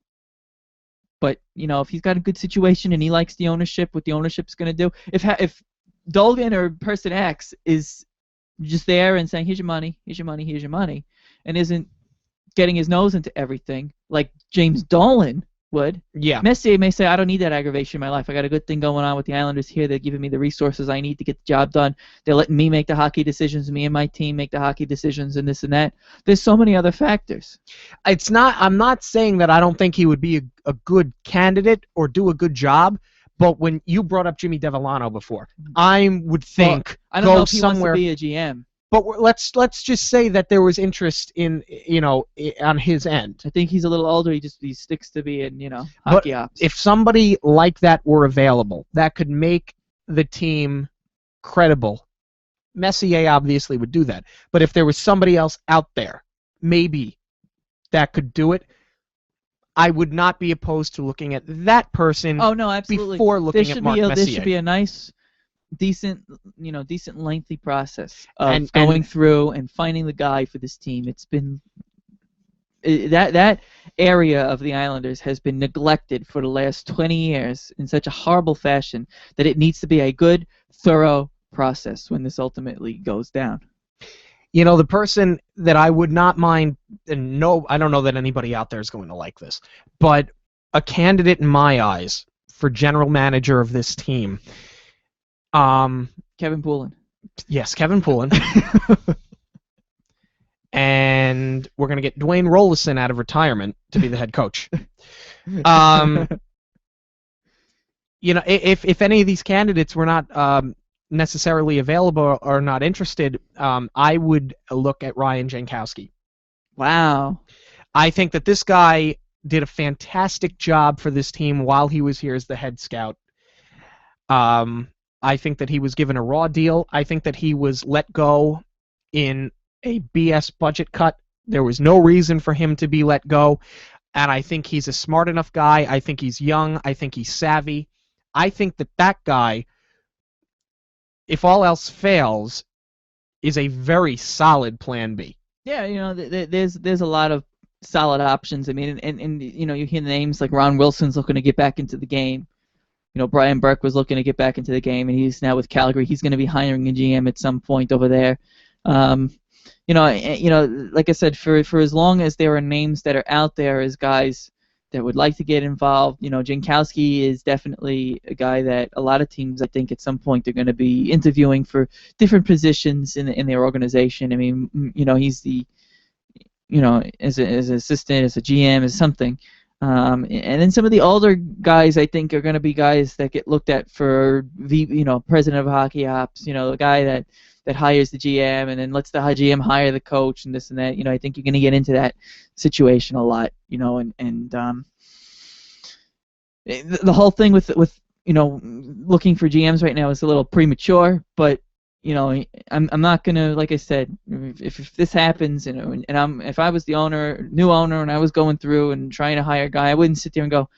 But if he's got a good situation and he likes the ownership, what the ownership's going to do, if Dolgan or person X is just there and saying, here's your money, here's your money, here's your money, and isn't getting his nose into everything like James Dolan would, Yeah. Messier may say, I don't need that aggravation in my life. I got a good thing going on with the Islanders here. They're giving me the resources I need to get the job done. They're letting me make the hockey decisions, me and my team make the hockey decisions, and this and that. There's so many other factors. I'm not saying that I don't think he would be a good candidate or do a good job, but when you brought up Jimmy Devellano before, I would think I don't know if he somewhere. wants to be a GM. But let's just say that there was interest in on his end. I think he's a little older. He sticks to being hockey ops. If somebody like that were available, that could make the team credible. Messier obviously would do that. But if there was somebody else out there, maybe that could do it. I would not be opposed to looking at that person. Oh no, absolutely. Before looking at Mark Messier. There should be a nice, decent lengthy process of going through and finding the guy for this team. It's been that area of the Islanders has been neglected for the last 20 years in such a horrible fashion that it needs to be a good, thorough process when this ultimately goes down. The person that I would not mind, and no, I don't know that anybody out there is going to like this, but a candidate in my eyes for general manager of this team. Kevin Poulin. Yes, Kevin Poulin. And we're going to get Dwayne Rollison out of retirement to be the head coach. If any of these candidates were not necessarily available or not interested, I would look at Ryan Jankowski. Wow. I think that this guy did a fantastic job for this team while he was here as the head scout. I think that he was given a raw deal. I think that he was let go in a BS budget cut. There was no reason for him to be let go. And I think he's a smart enough guy. I think he's young. I think he's savvy. I think that guy, if all else fails, is a very solid plan B. Yeah, there's a lot of solid options. I mean, and you hear names like Ron Wilson's looking to get back into the game. Brian Burke was looking to get back into the game, and he's now with Calgary. He's going to be hiring a GM at some point over there. Like I said, for as long as there are names that are out there as guys that would like to get involved, Jankowski is definitely a guy that a lot of teams, I think, at some point they're going to be interviewing for different positions in their organization. I mean, he's the, as an assistant, as a GM, as something. And then some of the older guys, I think, are going to be guys that get looked at for president of hockey ops, the guy that hires the GM and then lets the GM hire the coach and this and that. I think you're going to get into that situation a lot, and the whole thing with looking for GMs right now is a little premature, but I'm not gonna, like I said, if this happens, and if I was the new owner, and I was going through and trying to hire a guy, I wouldn't sit there and go,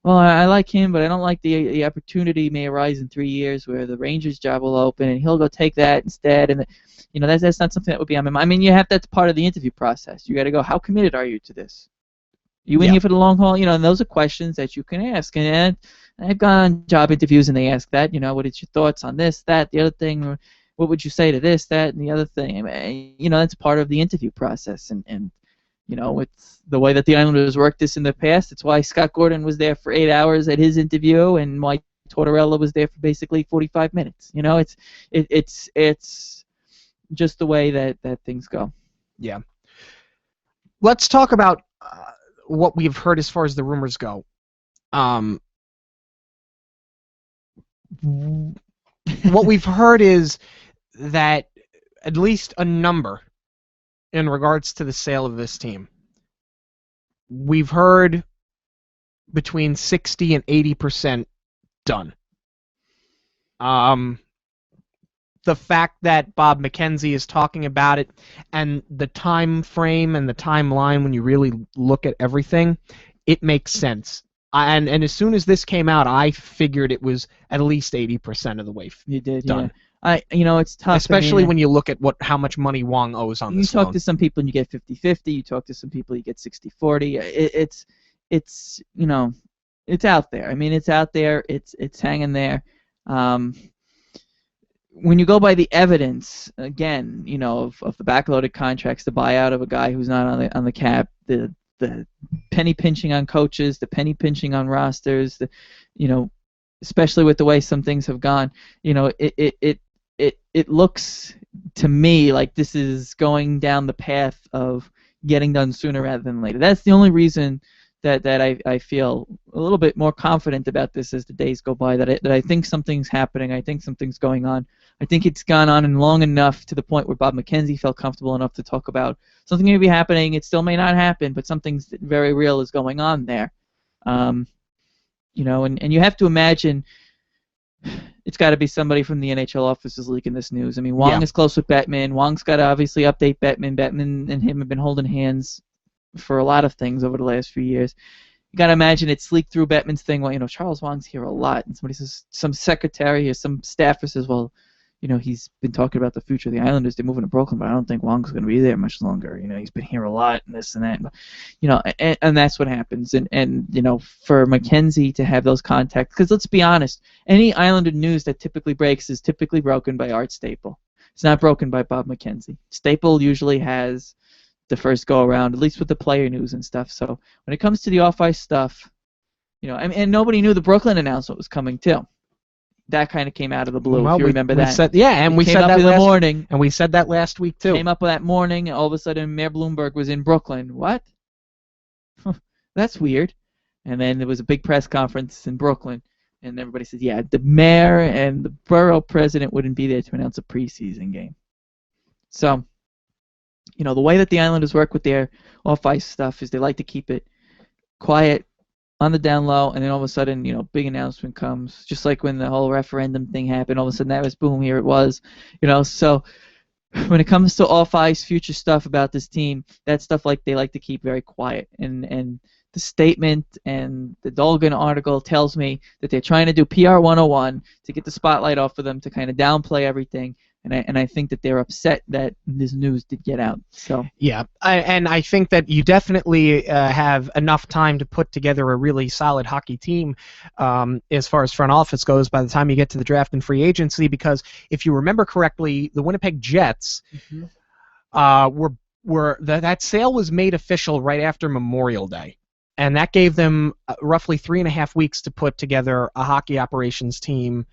well, I like him, but I don't like the opportunity may arise in 3 years where the Rangers job will open, and he'll go take that instead, and that's not something that would be on my mind. I mean, that's part of the interview process. You got to go, how committed are you to this? You in here for the long haul? And those are questions that you can ask, and I've gone on job interviews and they ask that, what is your thoughts on this, that, the other thing. What would you say to this, that, and the other thing? I mean, that's part of the interview process, and it's the way that the Islanders worked this in the past. It's why Scott Gordon was there for 8 hours at his interview, and why Tortorella was there for basically 45 minutes. It's just the way that things go. Yeah. Let's talk about what we've heard as far as the rumors go. What we've heard is that at least a number in regards to the sale of this team. We've heard between 60 and 80% done. The fact that Bob McKenzie is talking about it and the time frame and the timeline when you really look at everything, it makes sense. And as soon as this came out, I figured it was at least 80% of the way you did, done. Yeah. It's tough. Especially when you look at how much money Wong owes on this loan. You talk loan. to some people and you get 50-50. You talk to some people, you get 60-40. It's it's out there. I mean, it's out there. It's hanging there. When you go by the evidence, again, you know, of the backloaded contracts, the buyout of a guy who's not on the cap, the penny pinching on coaches, the penny pinching on rosters, you know, especially with the way some things have gone, you know, it looks to me like this is going down the path of getting done sooner rather than later. That's the only reason that I feel a little bit more confident about this as the days go by, that I think something's happening, I think something's going on. I think it's gone on and long enough to the point where Bob McKenzie felt comfortable enough to talk about something may be happening, it still may not happen, but something very real is going on there. You know, and you have to imagine it's got to be somebody from the NHL offices leaking this news. I mean, Wong is close with Bettman. Wong's got to obviously update Bettman. Bettman and him have been holding hands for a lot of things over the last few years. You got to imagine it's leaked through Bettman's thing. Well, you know, Charles Wong's here a lot, and somebody says, some secretary or some staffer says, well, you know, he's been talking about the future of the Islanders. They're moving to Brooklyn, but I don't think Wong's going to be there much longer. You know, he's been here a lot and this and that. You know, and that's what happens. And you know, for McKenzie to have those contacts, because let's be honest, any Islander news that typically breaks is typically broken by Art Staple. It's not broken by Bob McKenzie. Staple usually has the first go around, at least with the player news and stuff. So when it comes to the off-ice stuff, you know, and nobody knew the Brooklyn announcement was coming too. That kind of came out of the blue, if you remember that. We said that in the morning. And we said that last week, too. Came up that morning, and all of a sudden, Mayor Bloomberg was in Brooklyn. What? That's weird. And then there was a big press conference in Brooklyn, and everybody said, yeah, the mayor and the borough president wouldn't be there to announce a preseason game. So, you know, the way that the Islanders work with their off-ice stuff is they like to keep it quiet, on the down low, and then all of a sudden, you know, big announcement comes. Just like when the whole referendum thing happened, all of a sudden that was boom, here it was. You know, so when it comes to off-ice future stuff about this team, that stuff like they like to keep very quiet. And the statement and the Dolgan article tells me that they're trying to do PR 101 to get the spotlight off of them, to kind of downplay everything. And I think that they're upset that this news did get out. So yeah, and I think that you definitely have enough time to put together a really solid hockey team as far as front office goes by the time you get to the draft and free agency. Because if you remember correctly, the Winnipeg Jets that sale was made official right after Memorial Day, and that gave them roughly 3.5 weeks to put together a hockey operations team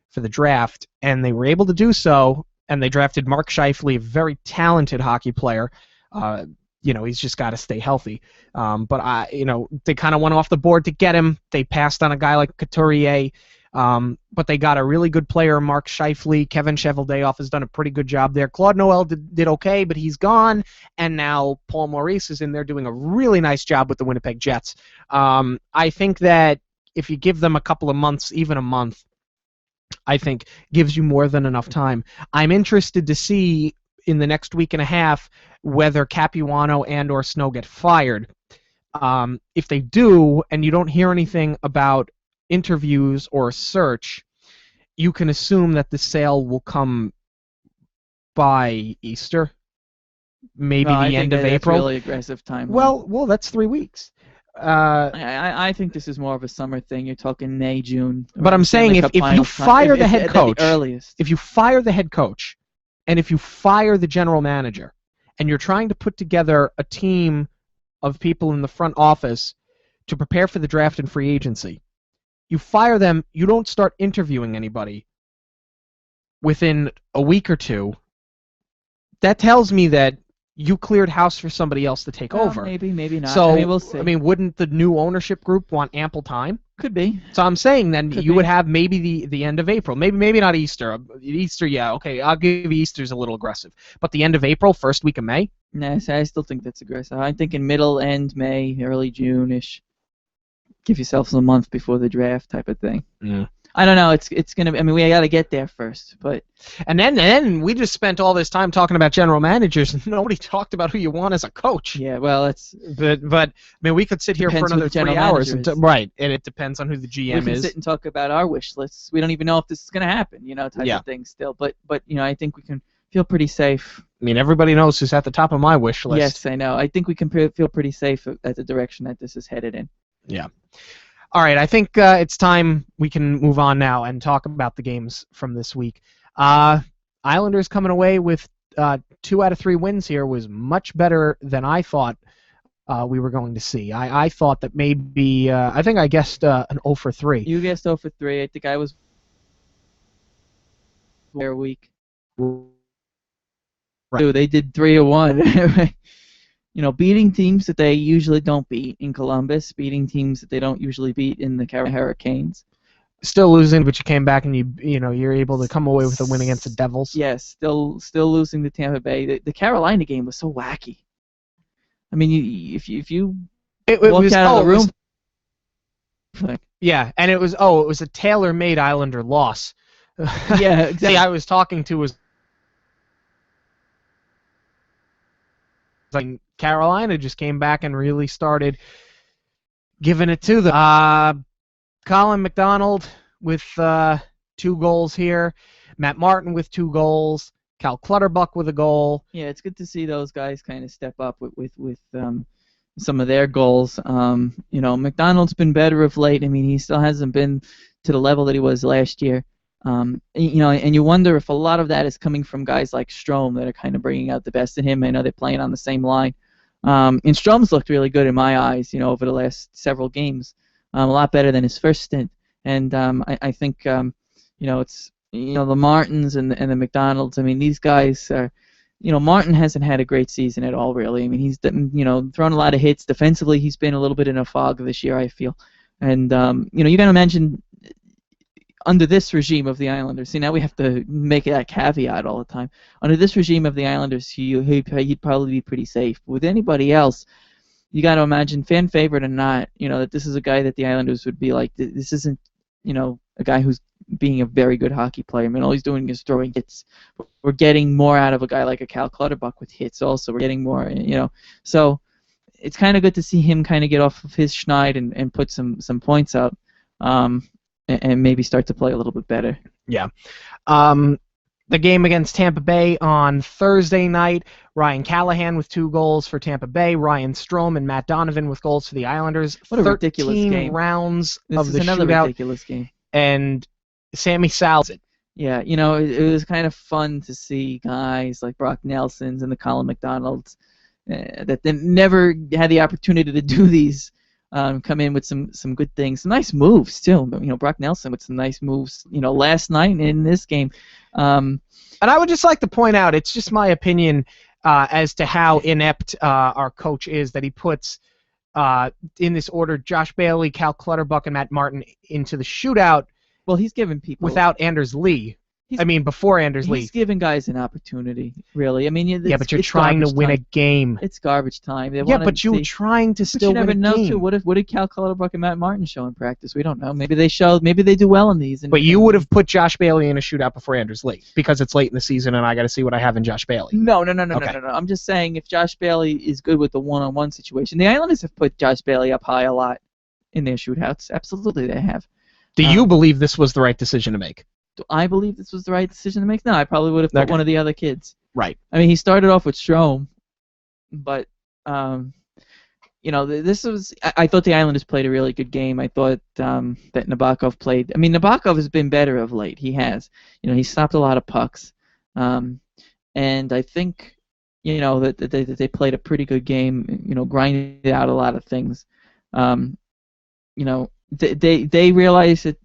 for the draft, and they were able to do so, and they drafted Mark Scheifele, a very talented hockey player. You know, he's just got to stay healthy. But you know, they kind of went off the board to get him. They passed on a guy like Couturier, but they got a really good player, Mark Scheifele. Kevin Cheveldayoff has done a pretty good job there. Claude Noel did okay, but he's gone, and now Paul Maurice is in there doing a really nice job with the Winnipeg Jets. I think that if you give them a couple of months, even a month, I think gives you more than enough time. I'm interested to see in the next week and a half whether Capuano and or Snow get fired. If they do, and you don't hear anything about interviews or search, you can assume that the sale will come by Easter, maybe the end of April. That's really aggressive time. Well, that's 3 weeks. I think this is more of a summer thing. You're talking May, June. But I'm saying if you fire the head coach, if you fire the head coach, and if you fire the general manager, and you're trying to put together a team of people in the front office to prepare for the draft and free agency, you fire them, you don't start interviewing anybody within a week or two. That tells me that you cleared house for somebody else to take over. Maybe not. So, I mean, we'll see. I mean, wouldn't the new ownership group want ample time? Could be. So I'm saying then you would have maybe the end of April. Maybe not Easter. Easter, yeah, okay, I'll give Easter's a little aggressive. But the end of April, first week of May? Nah, I still think that's aggressive. I'm thinking middle, end May, early June-ish. Give yourself a month before the draft type of thing. Yeah. I don't know. It's gonna. I mean, we got to get there first, but. And then we just spent all this time talking about general managers, and nobody talked about who you want as a coach. Yeah, well, it's. But I mean, we could sit here for another 3 hours, right? And it depends on who the GM is. We can sit and talk about our wish lists. We don't even know if this is gonna happen, you know, type of thing still. But you know, I think we can feel pretty safe. I mean, everybody knows who's at the top of my wish list. Yes, I know. I think we can feel pretty safe at the direction that this is headed in. Yeah. All right, I think it's time we can move on now and talk about the games from this week. Islanders coming away with 2 out of 3 wins here was much better than I thought we were going to see. I thought that maybe I think I guessed an 0 for 3. You guessed 0 for 3. I think I was their week. Right. Dude, they did 3-1. You know, beating teams that they usually don't beat in Columbus, beating teams that they don't usually beat in the Carolina Hurricanes. Still losing, but you came back and you're able to come away with a win against the Devils. Yes, still losing to Tampa Bay. The Carolina game was so wacky. I mean, if you walked out of the room, yeah, and it was a tailor-made Islander loss. Yeah, exactly. See, I was talking to was like Carolina just came back and really started giving it to them. Colin McDonald with 2 goals here. Matt Martin with 2 goals. Cal Clutterbuck with a goal. Yeah, it's good to see those guys kind of step up with some of their goals. You know, McDonald's been better of late. I mean, he still hasn't been to the level that he was last year. You know, and you wonder if a lot of that is coming from guys like Strome that are kind of bringing out the best in him. I know they're playing on the same line. And Strome's looked really good in my eyes, you know, over the last several games. A lot better than his first stint. And I think, you know, it's, you know, the Martins and the McDonalds, I mean, these guys are, you know, Martin hasn't had a great season at all, really. I mean, he's, you know, thrown a lot of hits. Defensively, he's been a little bit in a fog this year, I feel. And, you know, you got to mention, under this regime of the Islanders, see, now we have to make that caveat all the time. Under this regime of the Islanders, he'd probably be pretty safe. With anybody else, you got to imagine, fan favorite or not, you know, that this is a guy that the Islanders would be like, this isn't, you know, a guy who's being a very good hockey player. I mean, all he's doing is throwing hits. We're getting more out of a guy like a Cal Clutterbuck with hits also. We're getting more, you know. So it's kind of good to see him kind of get off of his schneid and put some points out and maybe start to play a little bit better. Yeah. The game against Tampa Bay on Thursday night, Ryan Callahan with 2 goals for Tampa Bay, Ryan Strome and Matt Donovan with goals for the Islanders. What a ridiculous game. 13 rounds This of is the another shootout. ridiculous game. And Sammy Salzit. Yeah, you know, it was kind of fun to see guys like Brock Nelsons and the Colin McDonalds that they never had the opportunity to do these come in with some good things. Some nice moves, too. You know, Brock Nelson with some nice moves, you know, last night in this game. And I would just like to point out, it's just my opinion as to how inept our coach is, that he puts, in this order, Josh Bailey, Cal Clutterbuck, and Matt Martin into the shootout. Well, he's giving people... Without Anders Lee. Before Anders Lee. He's giving guys an opportunity, really. I mean, yeah, but you're trying to win a game. It's garbage time. Yeah, but you're trying to still win a game. But you never know, too. What did Cal Clutterbuck and Matt Martin show in practice? We don't know. Maybe they do well in these. But you would have put Josh Bailey in a shootout before Anders Lee because it's late in the season and I got to see what I have in Josh Bailey. No. I'm just saying if Josh Bailey is good with the one-on-one situation. The Islanders have put Josh Bailey up high a lot in their shootouts. Absolutely, they have. Do you believe this was the right decision to make? Do I believe this was the right decision to make? No, I probably would have put one of the other kids. Right. I mean, he started off with Strome, but you know, this was. I thought the Islanders played a really good game. I thought that Nabokov played. I mean, Nabokov has been better of late. He has. You know, he stopped a lot of pucks, and I think, you know, that they played a pretty good game. You know, grinded out a lot of things. You know, they realized that.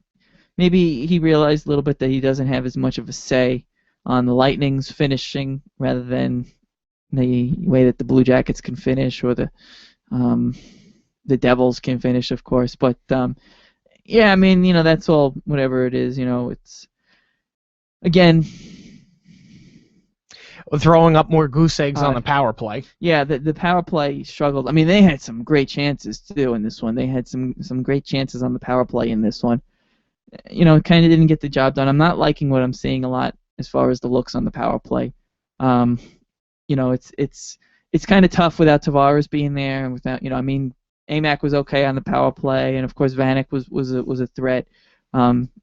Maybe he realized a little bit that he doesn't have as much of a say on the Lightning's finishing rather than the way that the Blue Jackets can finish or the Devils can finish, of course. But, yeah, I mean, you know, that's all, whatever it is, you know, it's, again... Throwing up more goose eggs on the power play. Yeah, the power play struggled. I mean, they had some great chances, too, in this one. They had some great chances on the power play in this one. You know, kind of didn't get the job done. I'm not liking what I'm seeing a lot as far as the looks on the power play. You know, it's kind of tough without Tavares being there, and without, you know, I mean, Amac was okay on the power play, and of course Vanek was a threat.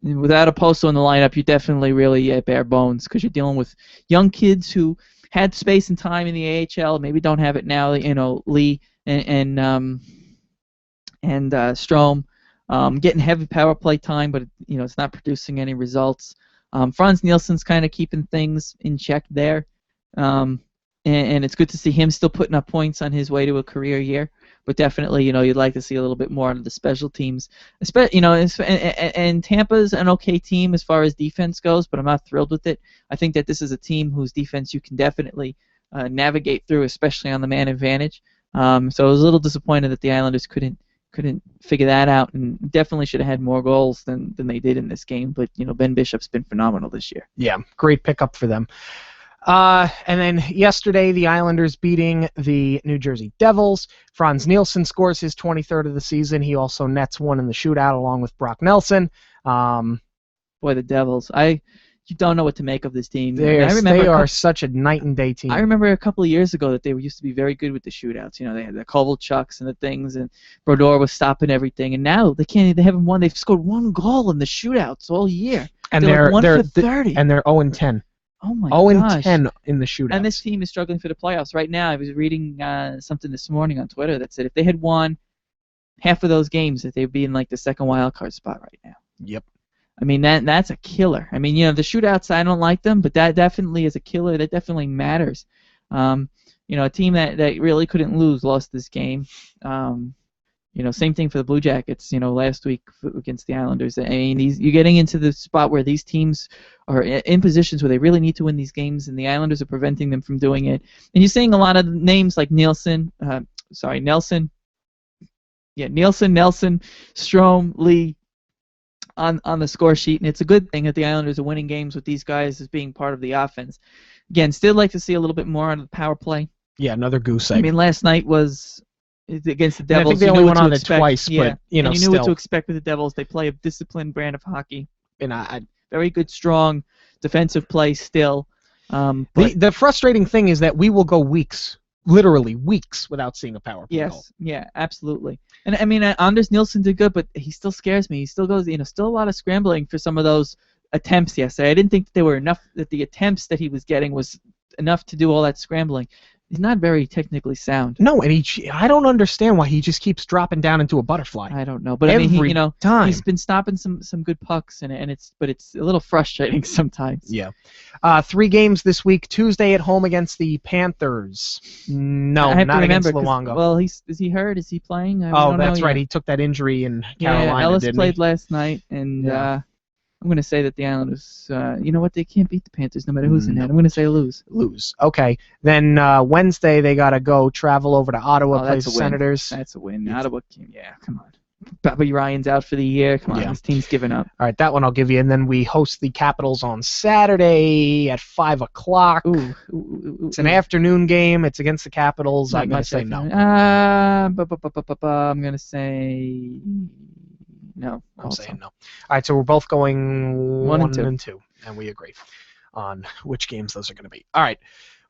Without a Poso in the lineup, you definitely really at bare bones because you're dealing with young kids who had space and time in the AHL, maybe don't have it now. You know, Lee and Strome. getting heavy power play time, but it's not producing any results. Franz Nielsen's kind of keeping things in check there, and it's good to see him still putting up points on his way to a career year. But definitely, you'd like to see a little bit more out of the special teams. And Tampa's an okay team as far as defense goes, but I'm not thrilled with it. I think that this is a team whose defense you can definitely navigate through, especially on the man advantage. So I was a little disappointed that the Islanders couldn't figure that out, and definitely should have had more goals than they did in this game. But Ben Bishop's been phenomenal this year. Yeah, great pickup for them. And then yesterday, the Islanders beating the New Jersey Devils. Franz Nielsen scores his 23rd of the season. He also nets one in the shootout along with Brock Nelson. Boy, the Devils. You don't know what to make of this team. They are such a night and day team. I remember a couple of years ago that they used to be very good with the shootouts. They had the Kovalchuks and the things, and Brodeur was stopping everything. And now they haven't won. They've scored one goal in the shootouts all year. And they're like 1 for 30. And they're 0-10. Oh my gosh. 0-10 in the shootout. And this team is struggling for the playoffs right now. I was reading something this morning on Twitter that said if they had won half of those games, that they'd be in like the second wild card spot right now. Yep. I mean that's a killer. I mean the shootouts, I don't like them, but that definitely is a killer. That definitely matters. A team that really couldn't lose lost this game. Same thing for the Blue Jackets, last week against the Islanders. I mean, you're getting into the spot where these teams are in positions where they really need to win these games, and the Islanders are preventing them from doing it. And you're seeing a lot of names like Nelson, Strome, Lee on the score sheet, and it's a good thing that the Islanders are winning games with these guys as being part of the offense. Again, still like to see a little bit more out of the power play. Yeah, another goose egg. I mean, last night was against the Devils. I think they only went on it twice, but and you knew still. what to expect with the Devils. They play a disciplined brand of hockey. And very good, strong defensive play still. The frustrating thing is that we will go weeks, literally weeks, without seeing a power play goal. Yeah, absolutely. And I mean, Anders Nielsen did good, but he still scares me. He still goes, still a lot of scrambling for some of those attempts yesterday. I didn't think that they were enough. That the attempts that he was getting was enough to do all that scrambling. He's not very technically sound. No, and I don't understand why he just keeps dropping down into a butterfly. I don't know, but every time. He's been stopping some good pucks, and it's a little frustrating sometimes. Yeah. 3 games this week. Tuesday at home against the Panthers. No, not against Luongo. Well, is he hurt? Is he playing? That's right. He took that injury in Carolina. Yeah, Ellis didn't played he? last night, and I'm going to say that the Islanders, you know what, they can't beat the Panthers no matter who's in it. I'm going to say lose. Lose. Okay. Then Wednesday they got to travel over to Ottawa, play the Senators. That's a win. Ottawa, come on. Bobby Ryan's out for the year. Come on, this team's given up. All right, that one I'll give you. And then we host the Capitals on Saturday at 5 o'clock. It's an afternoon game. It's against the Capitals. I'm going to say no. I'm going to say no. I'm saying no. All right, so we're both going 1 and 2, and we agree on which games those are going to be. All right,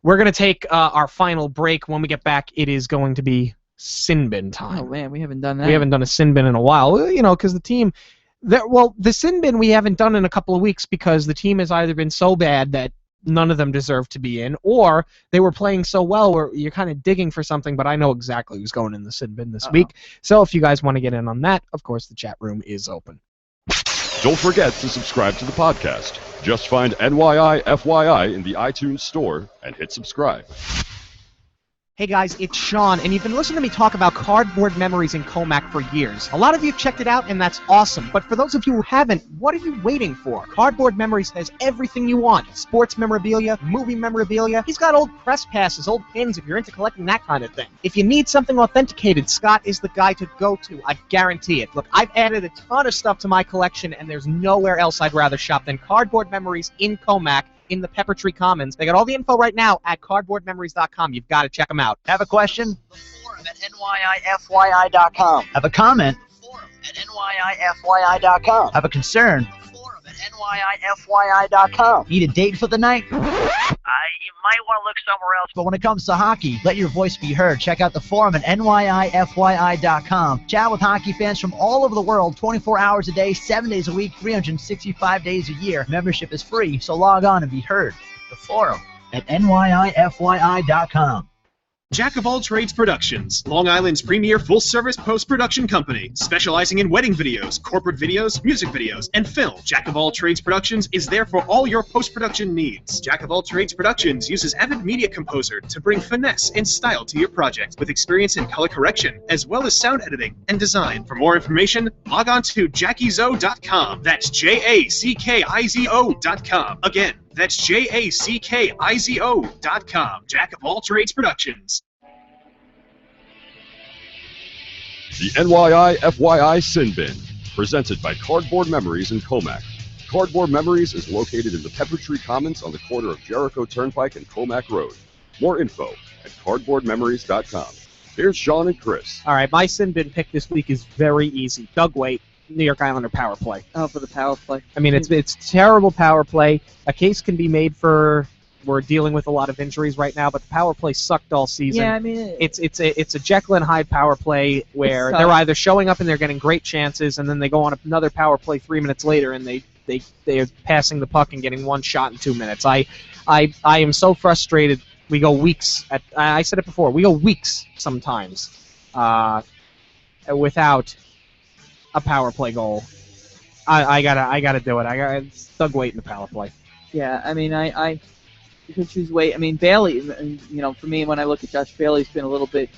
we're going to take our final break. When we get back, it is going to be Sin Bin time. Oh, man, we haven't done that. We haven't done a Sin Bin in a while, because the team... the Sin Bin we haven't done in a couple of weeks because the team has either been so bad that none of them deserve to be in, or they were playing so well where you're kind of digging for something, but I know exactly who's going in the Sin Bin this week. So if you guys want to get in on that, of course, the chat room is open. Don't forget to subscribe to the podcast. Just find NYI FYI in the iTunes store and hit subscribe. Hey guys, it's Sean, and you've been listening to me talk about Cardboard Memories in Comac for years. A lot of you have checked it out, and that's awesome. But for those of you who haven't, what are you waiting for? Cardboard Memories has everything you want. Sports memorabilia, movie memorabilia. He's got old press passes, old pins if you're into collecting that kind of thing. If you need something authenticated, Scott is the guy to go to. I guarantee it. Look, I've added a ton of stuff to my collection, and there's nowhere else I'd rather shop than Cardboard Memories in Comac in the Pepper Tree Commons. They got all the info right now at cardboardmemories.com. You've got to check them out. Have a question? The forum at nyifyi.com. Have a comment? The forum at nyifyi.com. Have a concern? The forum at nyifyi.com. Need a date for the night? You might want to look somewhere else. But when it comes to hockey, let your voice be heard. Check out the forum at nyifyi.com. Chat with hockey fans from all over the world, 24 hours a day, 7 days a week, 365 days a year. Membership is free, so log on and be heard. The forum at nyifyi.com. Jack of All Trades Productions, Long Island's premier full-service post-production company, specializing in wedding videos, corporate videos, music videos, and film. Jack of All Trades Productions is there for all your post-production needs. Jack of All Trades Productions uses Avid Media Composer to bring finesse and style to your project, with experience in color correction, as well as sound editing and design. For more information, log on to JackiZo.com. That's JACKIZO.com. Again, that's JACKIZO.com. Jack of All Trades Productions. The NYI FYI Sin Bin, presented by Cardboard Memories in Comac. Cardboard Memories is located in the Pepper Tree Commons on the corner of Jericho Turnpike and Comac Road. More info at cardboardmemories.com. Here's Sean and Chris. All right, my Sin Bin pick this week is very easy. Doug Waite, New York Islander power play. Oh, for the power play. I mean, it's terrible power play. A case can be made for we're dealing with a lot of injuries right now, but the power play sucked all season. Yeah, I mean, it's a Jekyll and Hyde power play where they're either showing up and they're getting great chances, and then they go on another power play 3 minutes later and they are passing the puck and getting one shot in 2 minutes. I am so frustrated. We go weeks. I said it before. We go weeks sometimes without a power play goal. I gotta do it. It's Doug Waite in the power play. Yeah, I mean, I could choose Waite. I mean, Bailey. You know, for me, when I look at Josh Bailey, he's been a little bit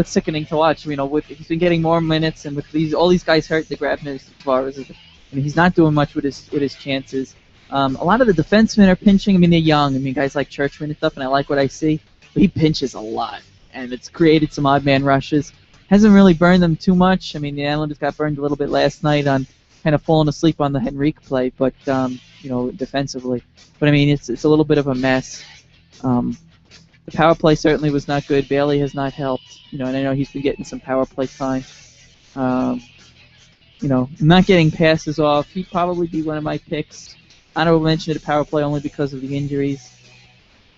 sickening to watch. You know, he's been getting more minutes, and with all these guys hurt, the Grabner, Tavares, I mean, he's not doing much with his chances. A lot of the defensemen are pinching. I mean, they're young. I mean, guys like Churchman and stuff, and I like what I see. But he pinches a lot, and it's created some odd man rushes. Hasn't really burned them too much. I mean, the Islanders got burned a little bit last night on kind of falling asleep on the Henrique play, but you know, defensively. But I mean, it's a little bit of a mess. The power play certainly was not good. Bailey has not helped. You know, and I know he's been getting some power play time. You know, not getting passes off. He'd probably be one of my picks. Honorable mention to the power play only because of the injuries.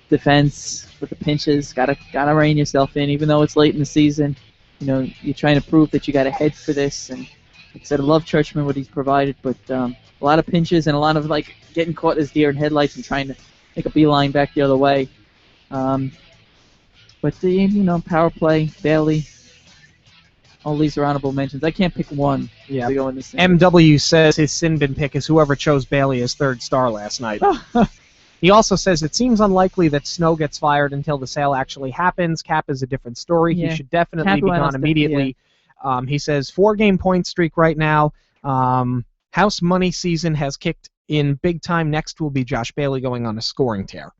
Defense with the pinches, gotta rein yourself in, even though it's late in the season. You know, you're trying to prove that you got a head for this, and like I said, I love Churchman, what he's provided, but a lot of pinches and a lot of like getting caught as deer in headlights and trying to make a beeline back the other way. But you know, power play, Bailey, all these are honorable mentions. I can't pick one to go in this thing. MW says his Sin Bin pick is whoever chose Bailey as third star last night. He also says it seems unlikely that Snow gets fired until the sale actually happens. Cap is a different story. Yeah. He should definitely be gone immediately. Yeah. He says 4-game point streak right now. House money season has kicked in big time. Next will be Josh Bailey going on a scoring tear.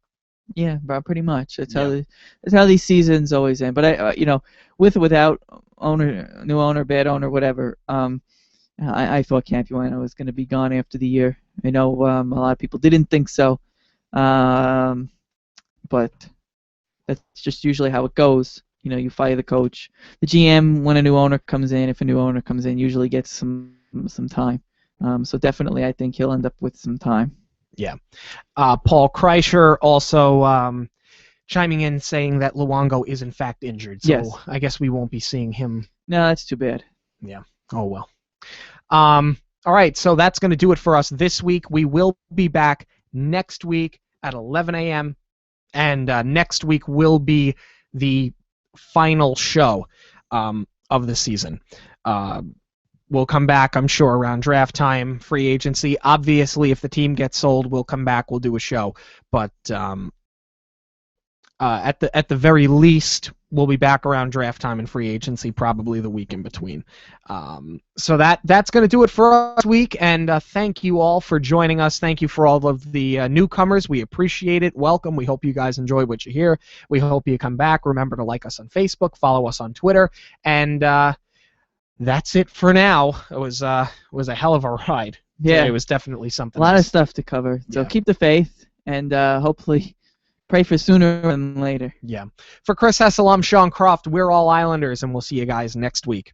Yeah, pretty much. That's how these seasons always end. But I, you know, with or without new owner, bad owner, whatever. I thought Capuano was going to be gone after the year. I know a lot of people didn't think so, but that's just usually how it goes. You know, you fire the coach. The GM, when a new owner comes in, if a new owner comes in, usually gets some time. So definitely, I think he'll end up with some time. Yeah. Paul Kreischer also chiming in saying that Luongo is in fact injured. So yes. I guess we won't be seeing him. No, that's too bad. Yeah. Oh, well. All right, so that's going to do it for us this week. We will be back next week at 11 a.m., and next week will be the final show of the season. We'll come back, I'm sure, around draft time, free agency. Obviously, if the team gets sold, we'll come back, we'll do a show. But at the very least, we'll be back around draft time and free agency, probably the week in between. So that's going to do it for us this week, and thank you all for joining us. Thank you for all of the newcomers. We appreciate it. Welcome. We hope you guys enjoy what you hear. We hope you come back. Remember to like us on Facebook, follow us on Twitter, and that's it for now. It was a hell of a ride. Yeah, it was definitely something. A lot of stuff to cover. So keep the faith, and hopefully pray for sooner than later. Yeah. For Chris Hessel, I'm Sean Croft. We're all Islanders, and we'll see you guys next week.